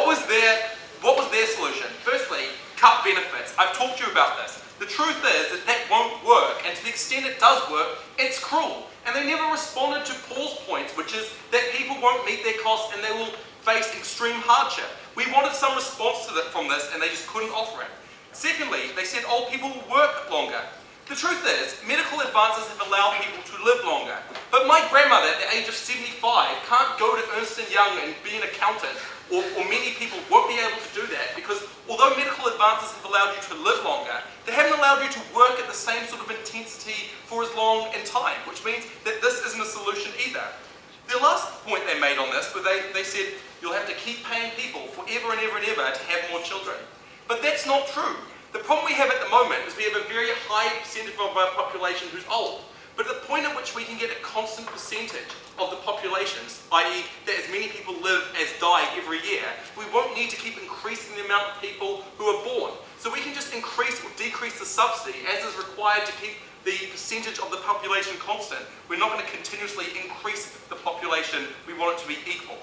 was their solution? Firstly, cut benefits. I've talked to you about this. The truth is that won't work, and to the extent it does work, it's cruel. And they never responded to Paul's point, which is that people won't meet their costs and they will face extreme hardship. We wanted some response to that from this, and they just couldn't offer it. Secondly, they said old people will work longer. The truth is, medical advances have allowed people to live longer. But my grandmother at the age of 75 can't go to Ernst & Young and be an accountant, or many people won't be able to do that because although medical advances have allowed you to live longer, they haven't allowed you to work at the same sort of intensity for as long in time, which means that this isn't a solution either. The last point they made on this was they said you'll have to keep paying people forever and ever and ever to have more children. But that's not true. The problem we have at the moment is we have a very high percentage of our population who's old. But at the point at which we can get a constant percentage of the populations, i.e. that as many people live as die every year, we won't need to keep increasing the amount of people who are born. So we can just increase or decrease the subsidy as is required to keep the percentage of the population constant. We're not going to continuously increase the population. We want it to be equal.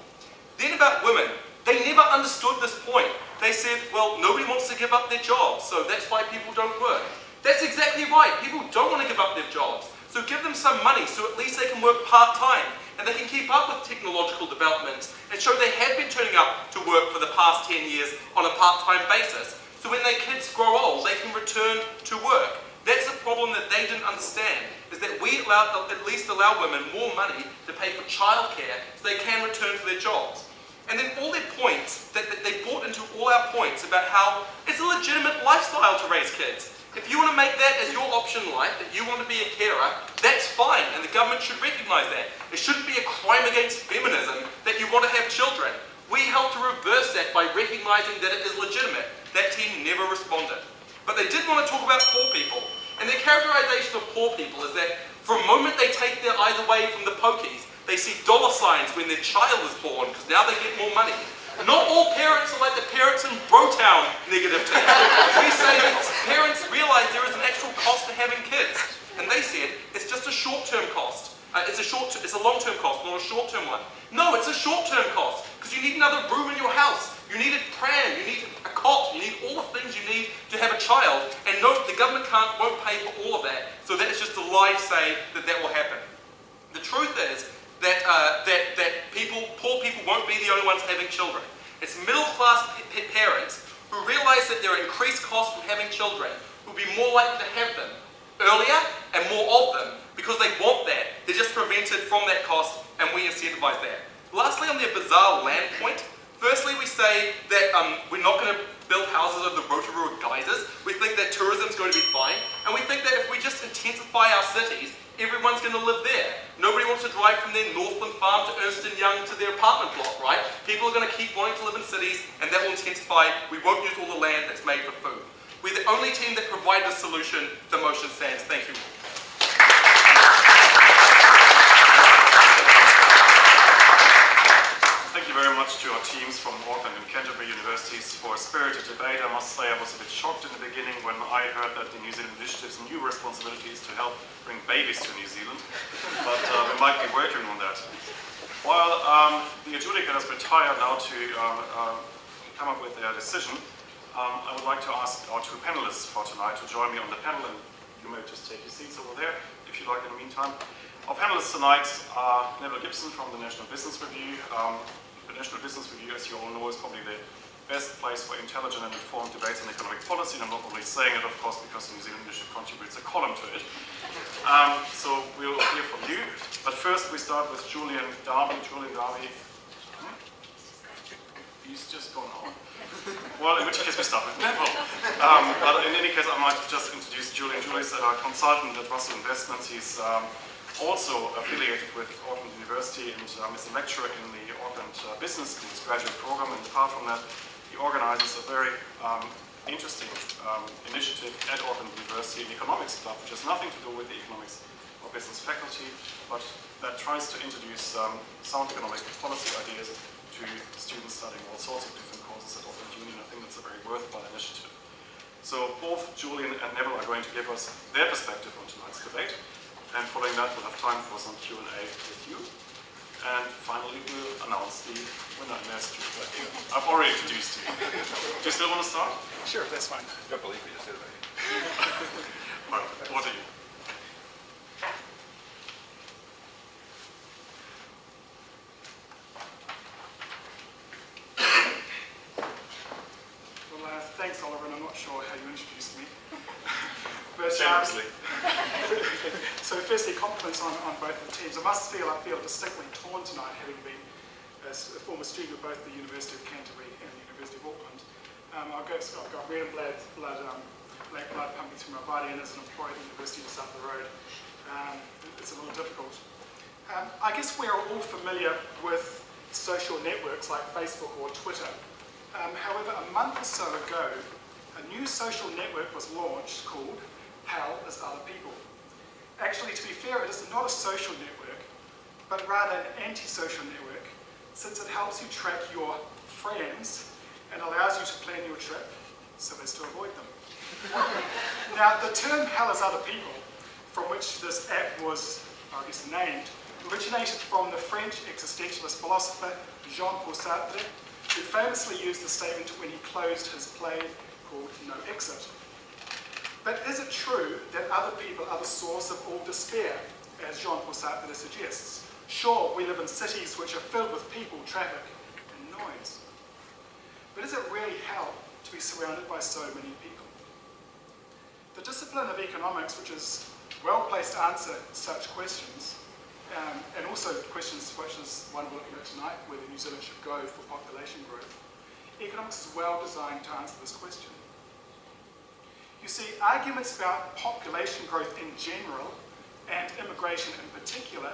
Then about women. They never understood this point. They said, well, nobody wants to give up their jobs, so that's why people don't work. That's exactly right. People don't want to give up their jobs. So give them some money so at least they can work part-time and they can keep up with technological developments and show they have been turning up to work for the past 10 years on a part-time basis. So when their kids grow old, they can return to work. That's a problem that they didn't understand, is that we at least allow women more money to pay for childcare so they can return to their jobs. And then all their points, that they brought into all our points about how it's a legitimate lifestyle to raise kids. If you want to make that as your option in life, that you want to be a carer, that's fine, and the government should recognise that. It shouldn't be a crime against feminism that you want to have children. We helped to reverse that by recognising that it is legitimate. That team never responded. But they did want to talk about poor people. And their characterisation of poor people is that for a moment they take their eyes away from the pokies. They see dollar signs when their child is born because now they get more money. Not all parents are like the parents in Brotown negative team. We say that parents realise there is an actual cost to having kids. And they said it's just a short-term cost. It's a long-term cost, not a short-term one. No, it's a short-term cost because you need another room in your house. You need a pram, you need a cot, you need all the things you need to have a child. And no, the government won't pay for all of that. So that is just a lie to say that will happen. The truth is that poor people won't be the only ones having children. It's middle-class parents who realise that there are increased costs from having children who will be more likely to have them earlier and more of them because they want that. They're just prevented from that cost and we incentivise that. Lastly, on the bizarre land point, firstly we say that we're not going to build houses of the Rotorua geysers. We think that tourism's going to be fine, and we think that if we just intensify our cities, everyone's going to live there. Nobody wants to drive from their Northland farm to Ernst & Young to their apartment block, right? People are going to keep wanting to live in cities, and that will intensify. We won't use all the land that's made for food. We're the only team that provided a solution. The motion stands. Thank you. Thank you very much to our teams from Auckland and Canterbury universities for a spirited debate. I must say I was a bit shocked in the beginning when I heard that the New Zealand Initiative's new responsibility is to help bring babies to New Zealand, but we might be working on that. While the adjudicators retire now to come up with their decision, I would like to ask our two panelists for tonight to join me on the panel, and you may just take your seats over there if you like in the meantime. Our panelists tonight are Nevil Gibson from the National Business Review. The National Business Review, as you all know, is probably the best place for intelligent and informed debates on economic policy, and I'm not only saying it, of course, because the New Zealand Initiative contributes a column to it. So we'll hear from you. But first we start with Julian Darby. Julian Darby. He's just gone on. Well, in which case we start with Nevil. But in any case, I might just introduce Julian. Julian's a consultant at Russell Investments. He's also affiliated with Auckland University and is a lecturer in the Auckland Business School's graduate program. And apart from that, he organizes a very interesting initiative at Auckland University, an economics club, which has nothing to do with the economics or business faculty, but that tries to introduce sound economic policy ideas to students studying all sorts of different courses at Auckland Uni. I think that's a very worthwhile initiative. So both Julian and Nevil are going to give us their perspective on tonight's debate. And following that, we'll have time for some Q&A with you. And finally, we'll announce the winner. I've already introduced you. Do you still want to start? Sure, that's fine. I don't believe we just said that. Well, what are you? Well, thanks, Oliver, and I'm not sure how you introduced me. But, Shamelessly. so firstly, compliments on both the teams. I feel distinctly torn tonight, having been a former student of both the University of Canterbury and the University of Auckland. I've got red and black blood pumping through my body, and as an employee at the university just up the road, it's a little difficult. I guess we're all familiar with social networks like Facebook or Twitter. However, a month or so ago, a new social network was launched called Hell is Other People. Actually, to be fair, it is not a social network, but rather an anti-social network, since it helps you track your friends and allows you to plan your trip so as to avoid them. Now, the term Hell is Other People, from which this app was, I guess, named, originated from the French existentialist philosopher Jean-Paul Sartre, who famously used the statement when he closed his play called No Exit. But is it true that other people are the source of all despair, as Jean-Paul Sartre suggests? Sure, we live in cities which are filled with people, traffic, and noise. But is it really hell to be surrounded by so many people? The discipline of economics, which is well placed to answer such questions, and also questions such as one we're looking at tonight, whether New Zealand should go for population growth, economics is well designed to answer this question. You see, arguments about population growth in general and immigration in particular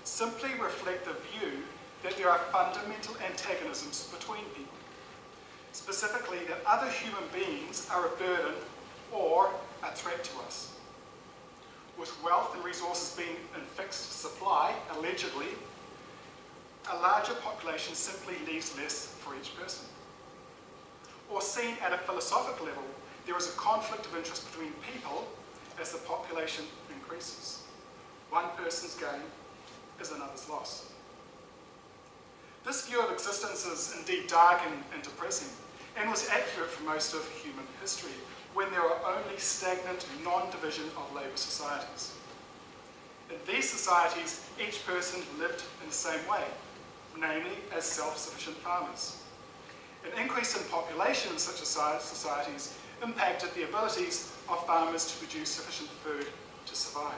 simply reflect the view that there are fundamental antagonisms between people. Specifically, that other human beings are a burden or a threat to us. With wealth and resources being in fixed supply, allegedly, a larger population simply leaves less for each person. Or seen at a philosophical level, there is a conflict of interest between people as the population increases. One person's gain is another's loss. This view of existence is indeed dark and depressing, and was accurate for most of human history, when there were only stagnant non-division of labour societies. In these societies, each person lived in the same way, namely as self-sufficient farmers. An increase in population in such societies impacted the abilities of farmers to produce sufficient food to survive.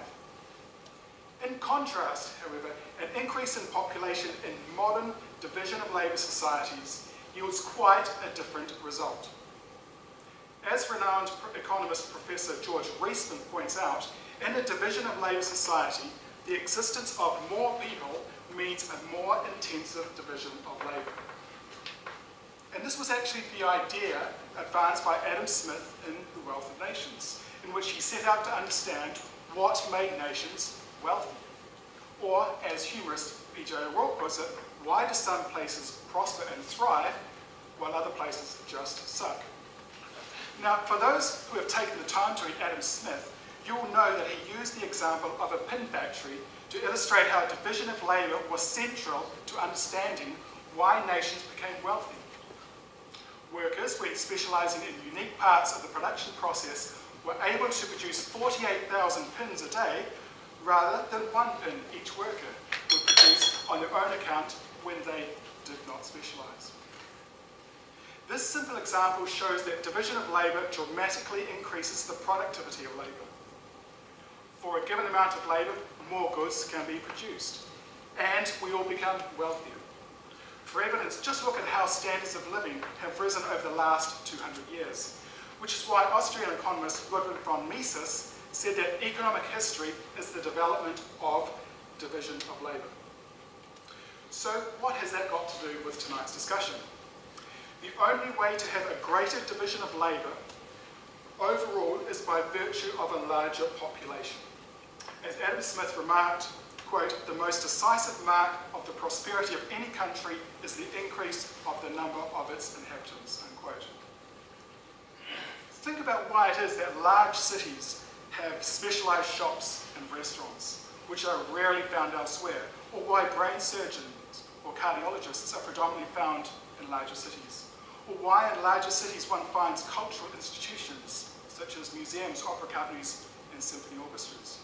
In contrast, however, an increase in population in modern division of labour societies yields quite a different result. As renowned economist Professor George Reisman points out, in a division of labour society, the existence of more people means a more intensive division of labour. And this was actually the idea advanced by Adam Smith in The Wealth of Nations, in which he set out to understand what made nations wealthy. Or, as humorist P.J. O'Rourke puts it, why do some places prosper and thrive while other places just suck? Now, for those who have taken the time to read Adam Smith, you will know that he used the example of a pin factory to illustrate how division of labour was central to understanding why nations became wealthy. Workers, when specialising in unique parts of the production process, were able to produce 48,000 pins a day, rather than one pin each worker would produce on their own account when they did not specialise. This simple example shows that division of labour dramatically increases the productivity of labour. For a given amount of labour, more goods can be produced, and we all become wealthier. For evidence, just look at how standards of living have risen over the last 200 years, which is why Austrian economist Ludwig von Mises said that economic history is the development of division of labour. So what has that got to do with tonight's discussion? The only way to have a greater division of labour overall is by virtue of a larger population. As Adam Smith remarked, quote, "The most decisive mark of the prosperity of any country is the increase of the number of its inhabitants," unquote. Think about why it is that large cities have specialised shops and restaurants, which are rarely found elsewhere, or why brain surgeons or cardiologists are predominantly found in larger cities, or why in larger cities one finds cultural institutions such as museums, opera companies, and symphony orchestras.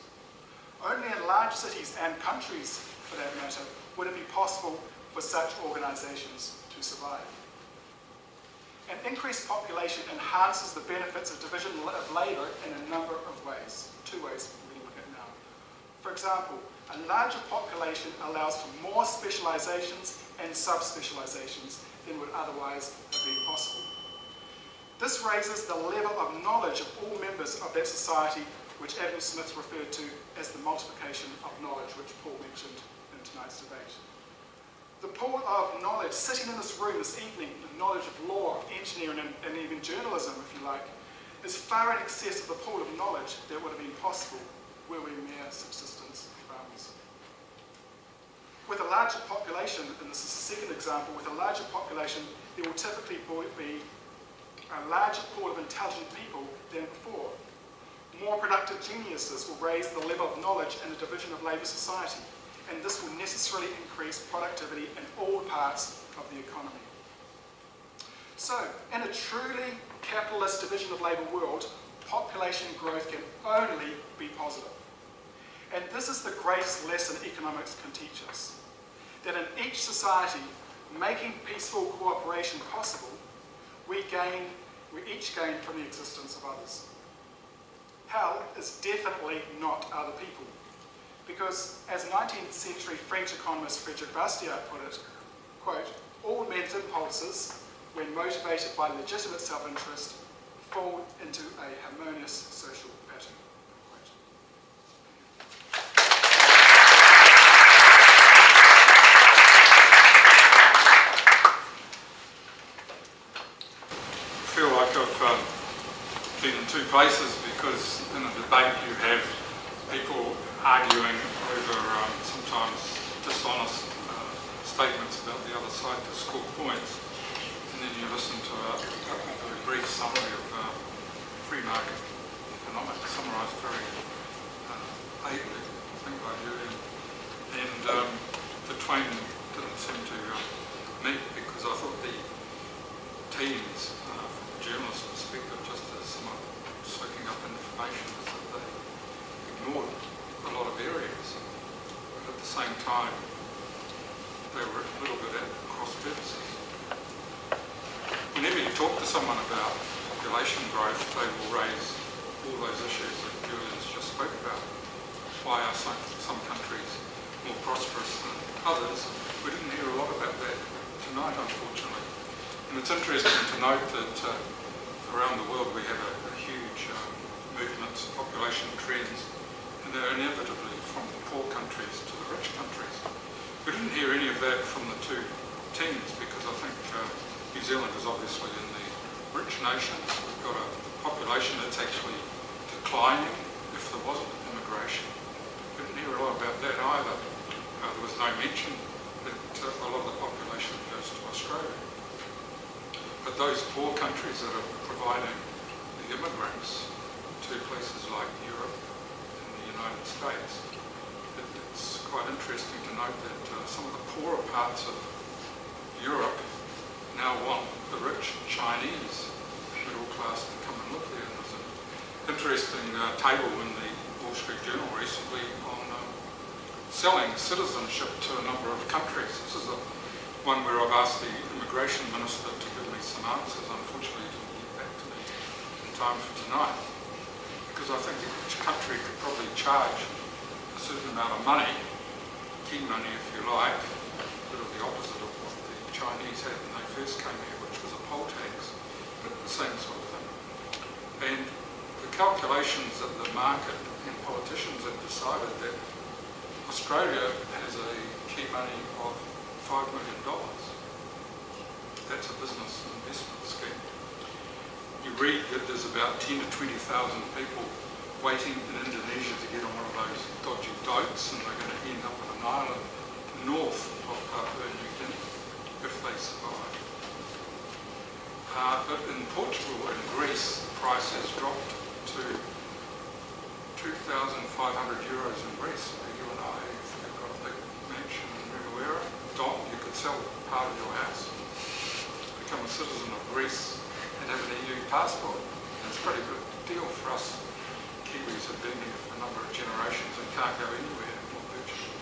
Only in large cities and countries, for that matter, would it be possible for such organisations to survive. An increased population enhances the benefits of division of labour in a number of ways. Two ways we're going to look at now. For example, a larger population allows for more specialisations and sub-specialisations than would otherwise have been possible. This raises the level of knowledge of all members of that society, which Adam Smith referred to as the multiplication of knowledge, which Paul mentioned in tonight's debate. The pool of knowledge sitting in this room this evening, the knowledge of law, engineering, and even journalism, if you like, is far in excess of the pool of knowledge that would have been possible were we mere subsistence farmers. With a larger population, and this is the second example, with a larger population, there will typically be a larger pool of intelligent people than before. More productive geniuses will raise the level of knowledge in a division of labour society, and this will necessarily increase productivity in all parts of the economy. So, in a truly capitalist division of labour world, population growth can only be positive. And this is the greatest lesson economics can teach us, that in each society, making peaceful cooperation possible, we each gain from the existence of others. Hell is definitely not other people, because as 19th century French economist Frédéric Bastiat put it, quote, all men's impulses, when motivated by legitimate self-interest, fall into a harmonious social pattern. Quote. I feel like I've been in two places, because in a debate you have people arguing over sometimes dishonest statements about the other side to score points, and then you listen to a very brief summary of free market economics, summarised very ably, I think, by Julian. And the twain didn't seem to meet, because I thought the teams, from a journalist perspective, just as someone soaking up information, is that they ignored a lot of areas, but at the same time they were a little bit at cross purposes. Whenever you talk to someone about population growth, they will raise all those issues that Julian's just spoke about. Why are some countries more prosperous than others? We didn't hear a lot about that tonight, unfortunately. And it's interesting to note that around the world we have a huge movements, population trends, and they're inevitably from the poor countries to the rich countries. We didn't hear any of that from the two teams, because I think New Zealand is obviously in the rich nations. We've got a population that's actually declining if there wasn't immigration. We didn't hear a lot about that either. There was no mention that a lot of the population goes to Australia. But those poor countries that are providing the immigrants to places like Europe and the United States, it's quite interesting to note that some of the poorer parts of Europe now want the rich Chinese middle class to come and live there. And there's an interesting table in the Wall Street Journal recently on selling citizenship to a number of countries. This is one where I've asked the immigration minister to give me some answers. Unfortunately, he didn't get back to me in time for tonight, because I think each country could probably charge a certain amount of money, key money if you like, a bit of the opposite of what the Chinese had when they first came here, which was a poll tax, but the same sort of thing. And the calculations that the market and politicians have decided that Australia has a key money of $5 million. That's a business investment scheme. You read that there's about 10 to 20,000 people waiting in Indonesia to get on one of those dodgy boats, and they're going to end up on an island north of Papua New Guinea if they survive. But in Portugal and Greece, the price has dropped to €2,500 in Greece, where you and I have got a big mansion in Remuera. Don, you could sell part of your house, become a citizen of Greece and have an EU passport. That's a pretty good deal for us. Kiwis have been here for a number of generations and can't go anywhere more virtually.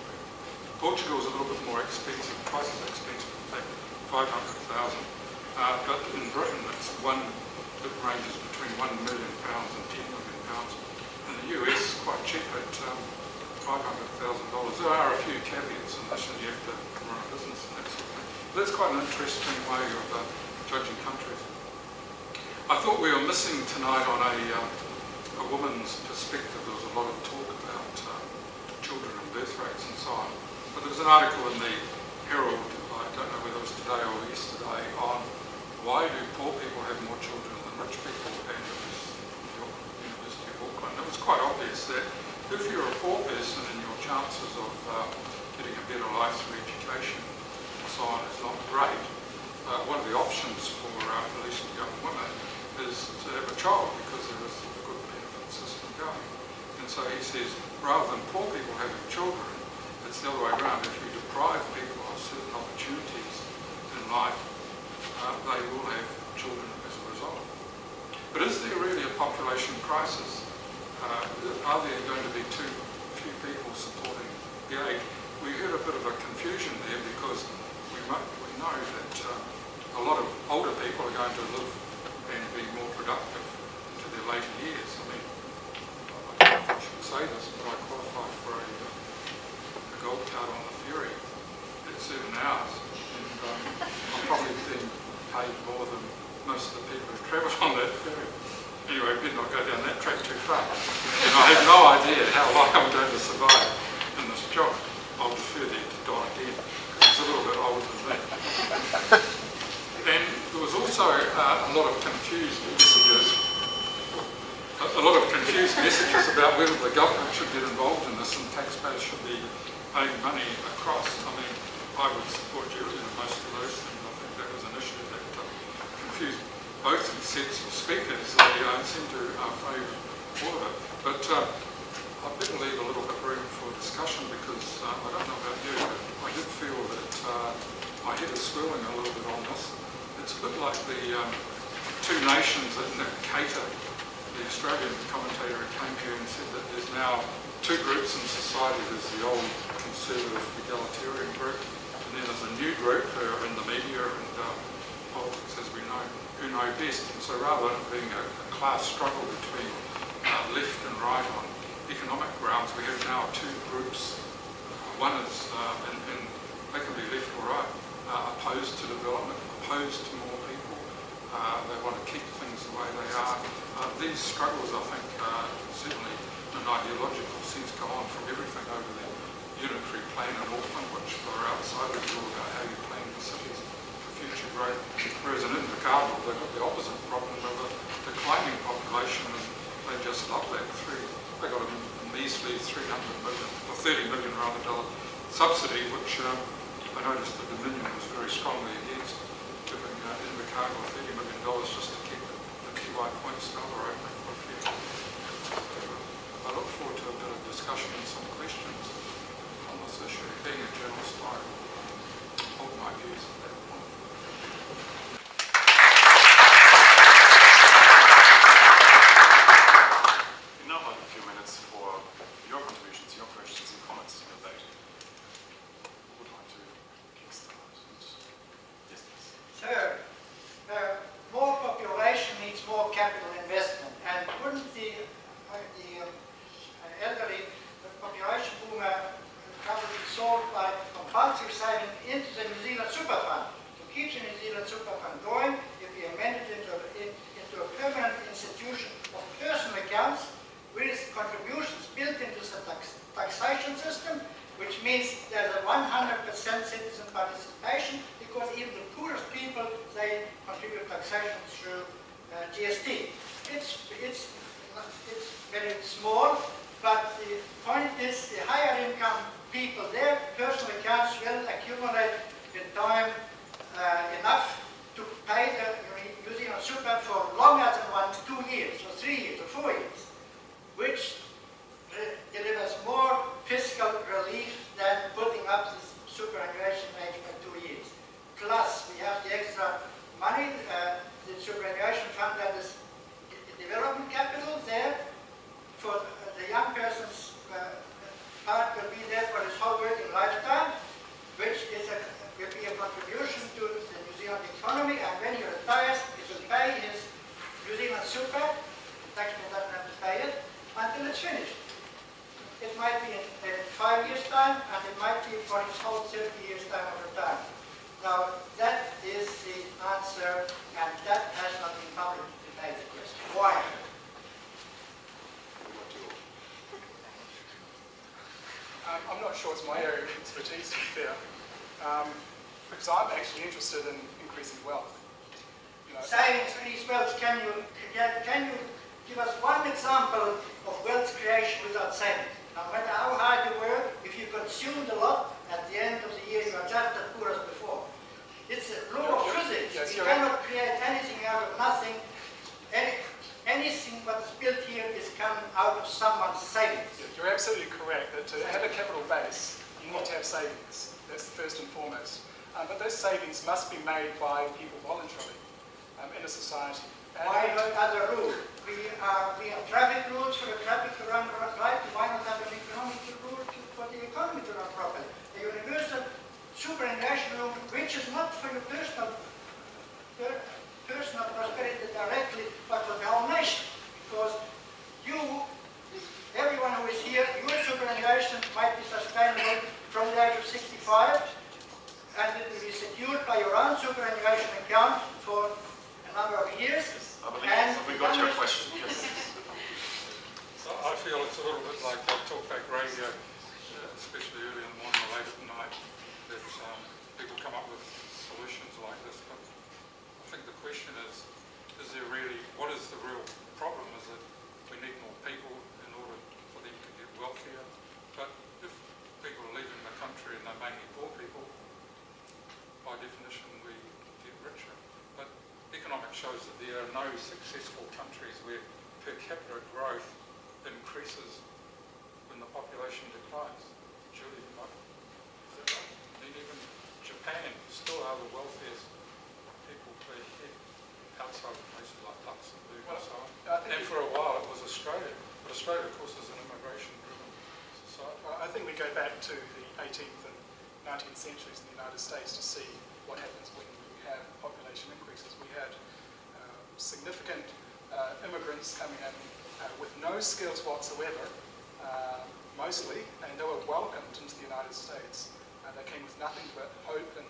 Portugal's a little bit more expensive, twice as expensive, in fact, 500,000. But in Britain, it's one that ranges between £1 million and £10 million. In the US, quite cheap at $500,000. There are a few caveats in this, and you have to run a business and that sort of thing. But that's quite an interesting way of judging countries. I thought we were missing tonight on a woman's perspective. There was a lot of talk about children and birth rates and so on. But there was an article in the Herald, I don't know whether it was today or yesterday, on why do poor people have more children than rich people, and it was the University of Auckland. It was quite obvious that if you're a poor person and your chances of getting a better life through education and so on is not great, one of the options for at least young women is to have a child, because there is a good benefit system going. And so he says, rather than poor people having children, it's the other way around. If you deprive people of certain opportunities in life, they will have children as a result. But is there really a population crisis? Are there going to be too few people supporting the age? We heard a bit of a confusion there, because we know that a lot of older people are going to live and be more productive into their later years. I mean, I don't know if I should say this, but I qualified for a gold card on the ferry at 7 hours, and I'm probably being paid more than most of the people who travelled on that ferry. Anyway, we better not go down that track too far. And I have no idea how long I'm going to survive in this job. I'll defer there to Don again, because he's a little bit older than me. And there was also a lot of confused messages about whether the government should get involved in this and taxpayers should be paying money across. I mean, I would support Julian in most of those things. I think that was an issue that confused both sets of speakers. They seem to favour all of it. But I better leave a little bit room for discussion, because I don't know about you, but I did feel that my head is swirling a little bit on this. It's a bit like the two nations that Nick Cater, the Australian commentator, who came here and said that there's now two groups in society. There's the old conservative egalitarian group, and then there's a new group who are in the media and politics, as we know, who know best. And so rather than it being a class struggle between left and right on economic grounds, we have now two groups. One is, and they can be left or right, opposed to development, opposed to more people. They want to keep things the way they are. These struggles, I think, certainly in an ideological sense, go on from everything over the unitary plan in Auckland, which for outsiders is all about how you plan the cities for future growth. Whereas in Invercargill, they've got the opposite problem of a declining population, and they just love that. They got a measly $300 million, or $30 million rather, subsidy, which I noticed the Dominion was very strongly against, giving Invercargill $30 million just to keep the Tiwai Point smelter open for a few years. I look forward to a bit of discussion and some questions on this issue. Being a journalist, I hold my views at that point. We now have a few minutes for your contributions, your questions and comments to the debate. Who would like to kickstart? Yes, please. So, more population means more capital investment, and wouldn't the elderly population boom probably be solved by compulsory saving into the New Zealand Super Fund? To keep the New Zealand Super Fund going, if we amend it into a permanent institution of personal accounts with contributions built into the taxation system, which means there's a 100% citizen participation, because even the poorest people, they contribute taxation through GST. It's very small, but the point is the higher income people, their personal accounts will accumulate in time enough to pay the New Zealand Super for longer than 2 years, or 3 years, or 4 years, which super, the taxpayer doesn't have to pay it until it's finished. It might be in 5 years' time, and it might be for its whole 30 years' time of retirement. Now, that is the answer, and that has not been publicly made the question. Why? I'm not sure it's my area of expertise, to be fair, because I'm actually interested in increasing wealth. You know, Saying increase wealth, can you give us one example of wealth creation without saving? No matter how hard you work, if you consumed a lot, at the end of the year you are just as poor as before. It's a law of physics. Yes, You cannot create anything out of nothing. Anything what is built here is coming out of someone's savings. You're absolutely correct that to have a capital base, you need to have savings. That's first and foremost. But those savings must be made by people voluntarily in a society. And Why not other rules? We have traffic rules for the traffic to run right. Why not have an economic rule for the economy to run properly? A universal superannuation rule, which is not for your personal prosperity directly, but for the whole nation. Because everyone who is here, your superannuation might be sustainable from the age of 65, and it will be secured by your own superannuation account for a number of years. I believe we got your question. Yes. So I feel it's a little bit like the talkback radio, especially early in the morning or late at night, that people come up with solutions like this. But I think the question is there really, what is the real problem? Is it we need more people in order for them to get wealthier? But if people are leaving the country and they're mainly poor people, by definition we get richer. But economics shows that there are no successful countries where per capita growth increases when the population declines. Julian, is that right? I mean, even Japan still are the wealthiest people per head outside of places like Luxembourg and so on. And for a while it was Australia. But Australia, of course, is an immigration-driven society. Well, I think we go back to the 18th and 19th centuries in the United States to see what happens when we have population increases. We had significant immigrants coming in with no skills whatsoever, mostly, and they were welcomed into the United States. They came with nothing but hope and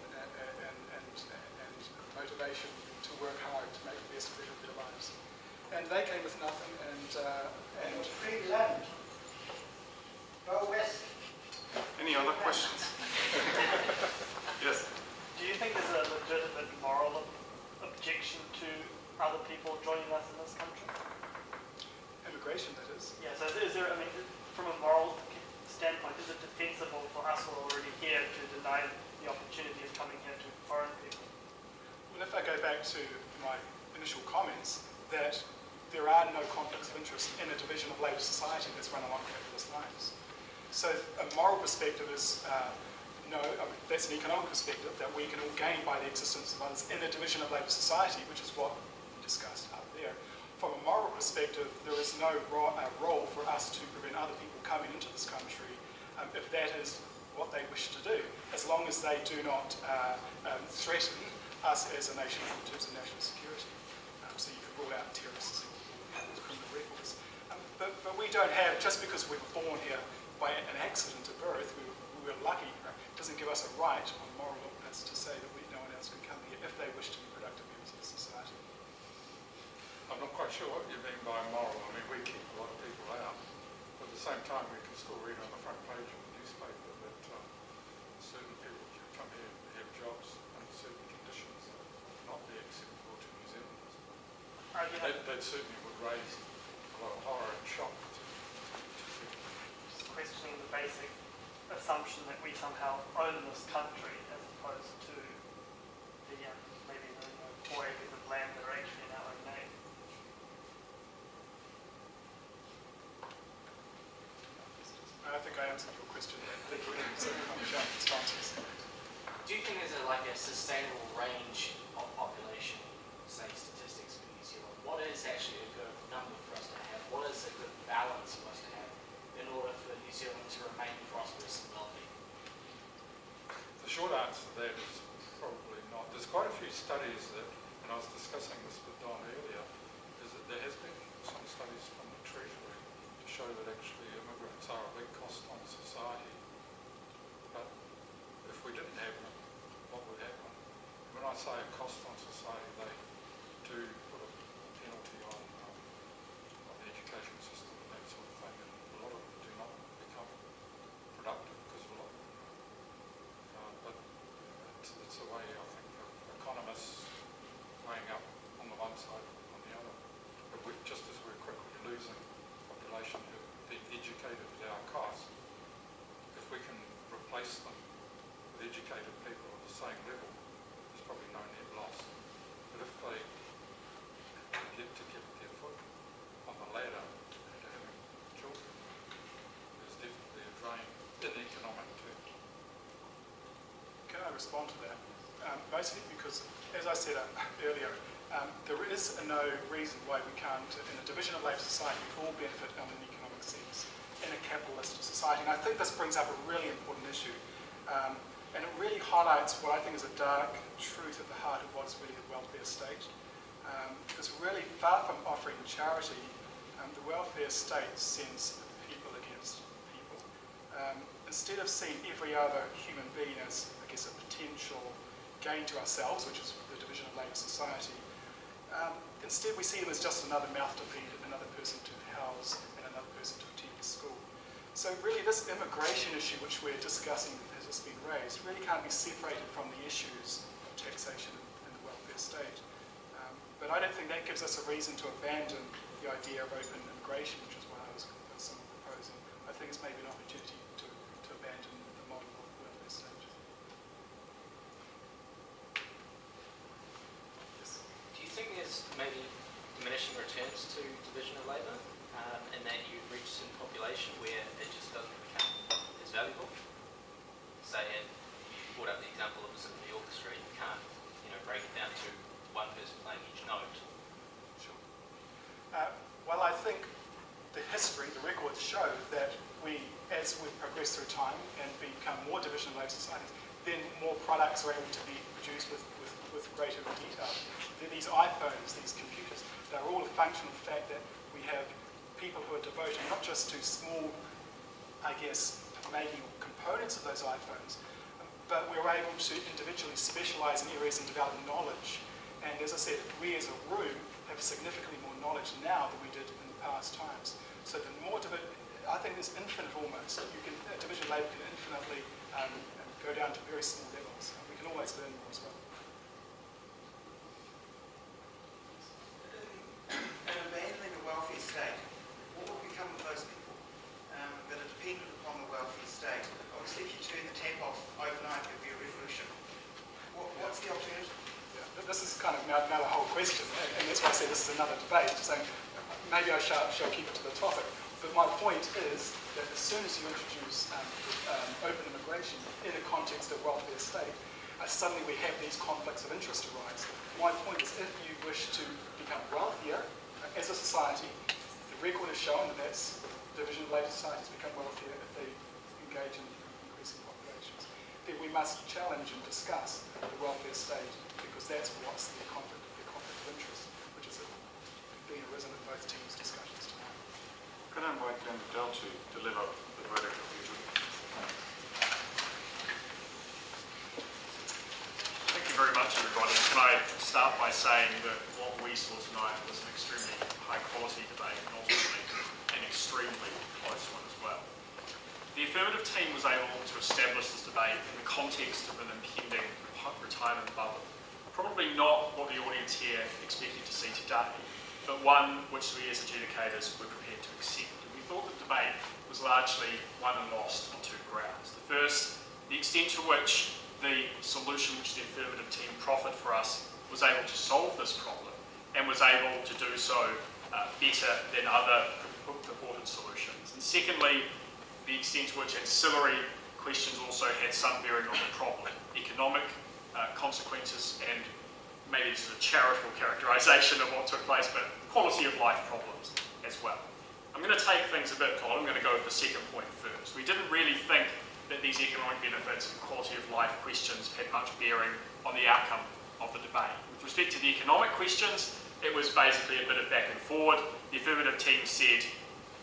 motivation to work hard to make the best of their lives. And they came with nothing and free land. Go west. Any other questions? Yes. Do you think there's a legitimate moral objection to other people joining us in this country? immigration, that is. Yeah, so is there, I mean, from a moral standpoint, is it defensible for us who are already here to deny the opportunity of coming here to foreign people? Well, if I go back to my initial comments, that there are no conflicts of interest in a division of labour society that's run along capitalist lines. So a moral perspective is, that's an economic perspective, that we can all gain by the existence of others in a division of labour society, which is what we discussed up there. From a moral perspective, there is no role for us to prevent other people coming into this country if that is what they wish to do, as long as they do not threaten us as a nation in terms of national security. So you can rule out terrorists and criminal records. But we don't have, just because we were born here by an accident at birth, we were lucky, it doesn't give us a right on moral basis to say that no one else can come here if they wish to be productive members of the society. I'm not quite sure what you mean by moral. I mean, we keep a lot of people out, but at the same time we can still read on the front page of the newspaper that certain people can come here and have jobs under certain conditions that would not be acceptable to New Zealanders. That certainly would raise a lot of horror and shock to people. Just questioning the basic assumption that we somehow own this country as opposed to the maybe the 4 acres of land that are actually in our own name. I think I answered your question. So I'm sure it's answers. Do you think there's a sustainable range of population, say statistics for New Zealand? What is actually a good number for us to have? What is a good balance for us to have in order for New Zealand to remain prosperous and wealthy? The short answer to that is probably not. There's quite a few studies that, and I was discussing this with Don earlier, is that there has say a cost on society, they do put a penalty on the education system and that sort of thing, and a lot of them do not become productive because of a lot. But it's a way, I think, of economists weighing up on the one side on the other. But just as we're quickly losing population who are being educated at our cost, if we can replace them with educated people at the same level, there's probably no net loss. But if they get to get their foot on the ladder to having children, there's definitely a drain in economic terms. Can I respond to that? Basically because, as I said earlier, there is no reason why we can't, in a division of labour society, we all benefit in an economic sense, in a capitalist society. And I think this brings up a really important issue. And it really highlights what I think is a dark truth at the heart of what is really the welfare state. Because really, far from offering charity, the welfare state sends people against people. Instead of seeing every other human being as, I guess, a potential gain to ourselves, which is the division of labour society, instead we see them as just another mouth to feed, another person to house, and another person to attend to school. So really this immigration issue which we're discussing has just been raised really can't be separated from the issues of taxation and the welfare state. But I don't think that gives us a reason to abandon the idea of open immigration, which is what I was proposing. I think it's maybe an opportunity to abandon the model of the welfare state. Yes. Do you think there's maybe diminishing returns to division of labour, and that you reach some population where it just doesn't become as valuable? Say, and you brought up the example of a symphony orchestra, you can't, break it down to one person playing each note. Sure. Well, I think the history, the records show that as we progress through time and become more division of labour societies, then more products are able to be produced with greater detail. These iPhones, these computers, they're all a function of the fact that we have people who are devoted not just to small, I guess, making components of those iPhones, but we're able to individually specialise in areas and develop knowledge. And as I said, we as a room have significantly more knowledge now than we did in the past times. So the more I think there's infinite almost. Division of labour can infinitely go down to very small levels. We can always learn more as well. And abandoning the welfare state, what would become of those people that are dependent upon the welfare state? Obviously, if you turn the tap off overnight, there'll be a revolution. What's the alternative? Yeah, this is kind of now the whole question, and that's why I say this is another debate. So maybe I shall keep it to the topic. But my point is that as soon as you introduce open immigration in a context of welfare state, suddenly we have these conflicts of interest arise. My point is, if you wish to become wealthier as a society, the record has shown that that's division of labour societies become wealthier if they engage in increasing populations. Then we must challenge and discuss the welfare state, because that's what's the conflict of interest, which is being arisen in both teams' discussions tonight. Can I invite Nevil to deliver the verdict of the jury? Thank you very much, everybody. Can I start by saying that what we saw tonight was an extremely high-quality debate and ultimately an extremely close one as well. The affirmative team was able to establish this debate in the context of an impending retirement bubble. Probably not what the audience here expected to see today, but one which we as adjudicators were prepared to accept. And we thought the debate was largely won and lost on two grounds. The first, the extent to which the solution which the affirmative team proffered for us was able to solve this problem and was able to do so better than other purported solutions. And secondly, the extent to which ancillary questions also had some bearing on the problem, economic consequences, and maybe this is a charitable characterisation of what took place, but quality of life problems as well. I'm going to take things a bit cold. I'm going to go with the second point first. We didn't really think that these economic benefits and quality of life questions had much bearing on the outcome of the debate. With respect to the economic questions, it was basically a bit of back and forward. The affirmative team said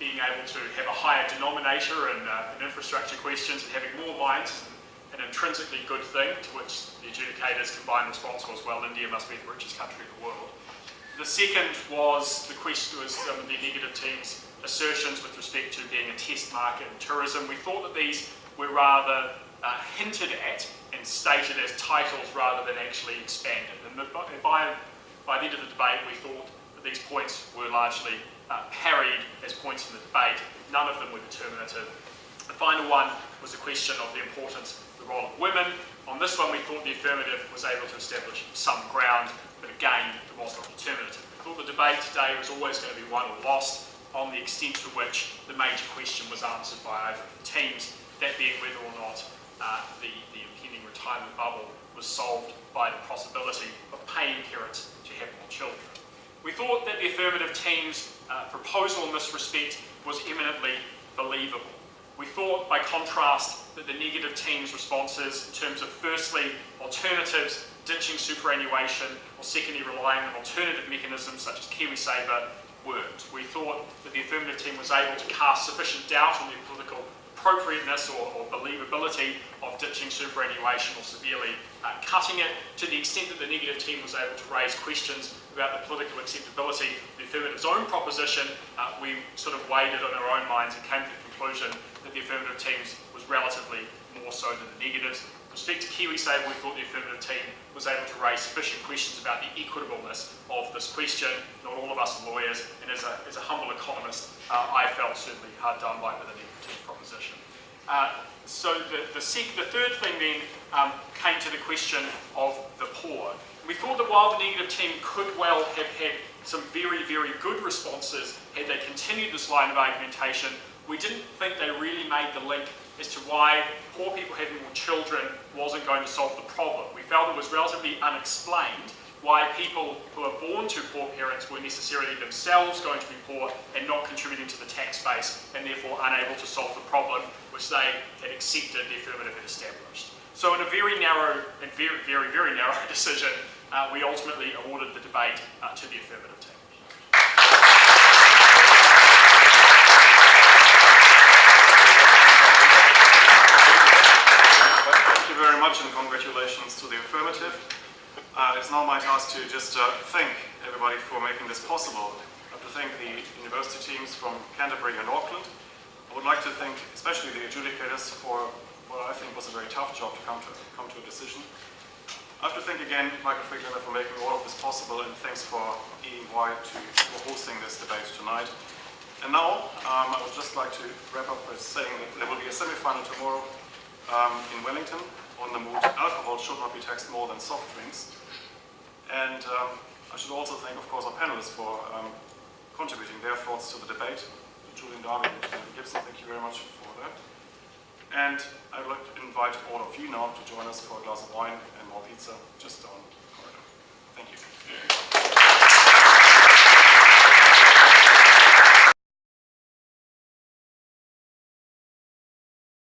being able to have a higher denominator in infrastructure questions and having more lines an intrinsically good thing, to which the adjudicators combined response was, well, India must be the richest country in the world. The second was the negative team's assertions with respect to being a test market in tourism. We thought that these were rather hinted at and stated as titles rather than actually expanded. And by the end of the debate, we thought that these points were largely parried as points in the debate. None of them were determinative. The final one was the question of the importance of the role of women. On this one, we thought the affirmative was able to establish some ground, but again, it was not determinative. I thought the debate today was always going to be won or lost on the extent to which the major question was answered by either of the teams, that being whether or not the impending retirement bubble was solved by the possibility of paying parents to have more children. We thought that the affirmative team's proposal in this respect was eminently believable. We thought, by contrast, that the negative team's responses in terms of, firstly, alternatives, ditching superannuation, or secondly, relying on alternative mechanisms such as KiwiSaver, worked. We thought that the affirmative team was able to cast sufficient doubt on the political appropriateness or believability of ditching superannuation or severely cutting it, to the extent that the negative team was able to raise questions about the political acceptability of the affirmative's own proposition. We sort of weighed it on our own minds and came to the conclusion that the affirmative team's was relatively more so than the negatives. With respect to KiwiSaver, we thought the affirmative team was able to raise sufficient questions about the equitableness of this question. Not all of us are lawyers, and as a humble economist, I felt certainly hard done by the negative team proposition. So the third thing then came to the question of the poor. We thought that while the negative team could well have had some very, very good responses had they continued this line of argumentation, we didn't think they really made the link as to why poor people having more children wasn't going to solve the problem. We felt it was relatively unexplained why people who are born to poor parents were necessarily themselves going to be poor and not contributing to the tax base, and therefore unable to solve the problem which they had accepted the affirmative had established. So in a very narrow and very, very, very narrow decision, we ultimately awarded the debate to the affirmative team. Thank you very much, and congratulations to the affirmative. It's now my task to just thank everybody for making this possible. I have to thank the university teams from Canterbury and Auckland. I would like to thank especially the adjudicators for what I think was a very tough job to come to a decision. I have to thank again Michael Friedlander for making all of this possible, and thanks for EY for hosting this debate tonight. And now I would just like to wrap up by saying that there will be a semi-final tomorrow in Wellington on the moot alcohol should not be taxed more than soft drinks. And I should also thank, of course, our panelists for contributing their thoughts to the debate. Julian, Darby, and Gibson, thank you very much for that. And I'd like to invite all of you now to join us for a glass of wine and more pizza just down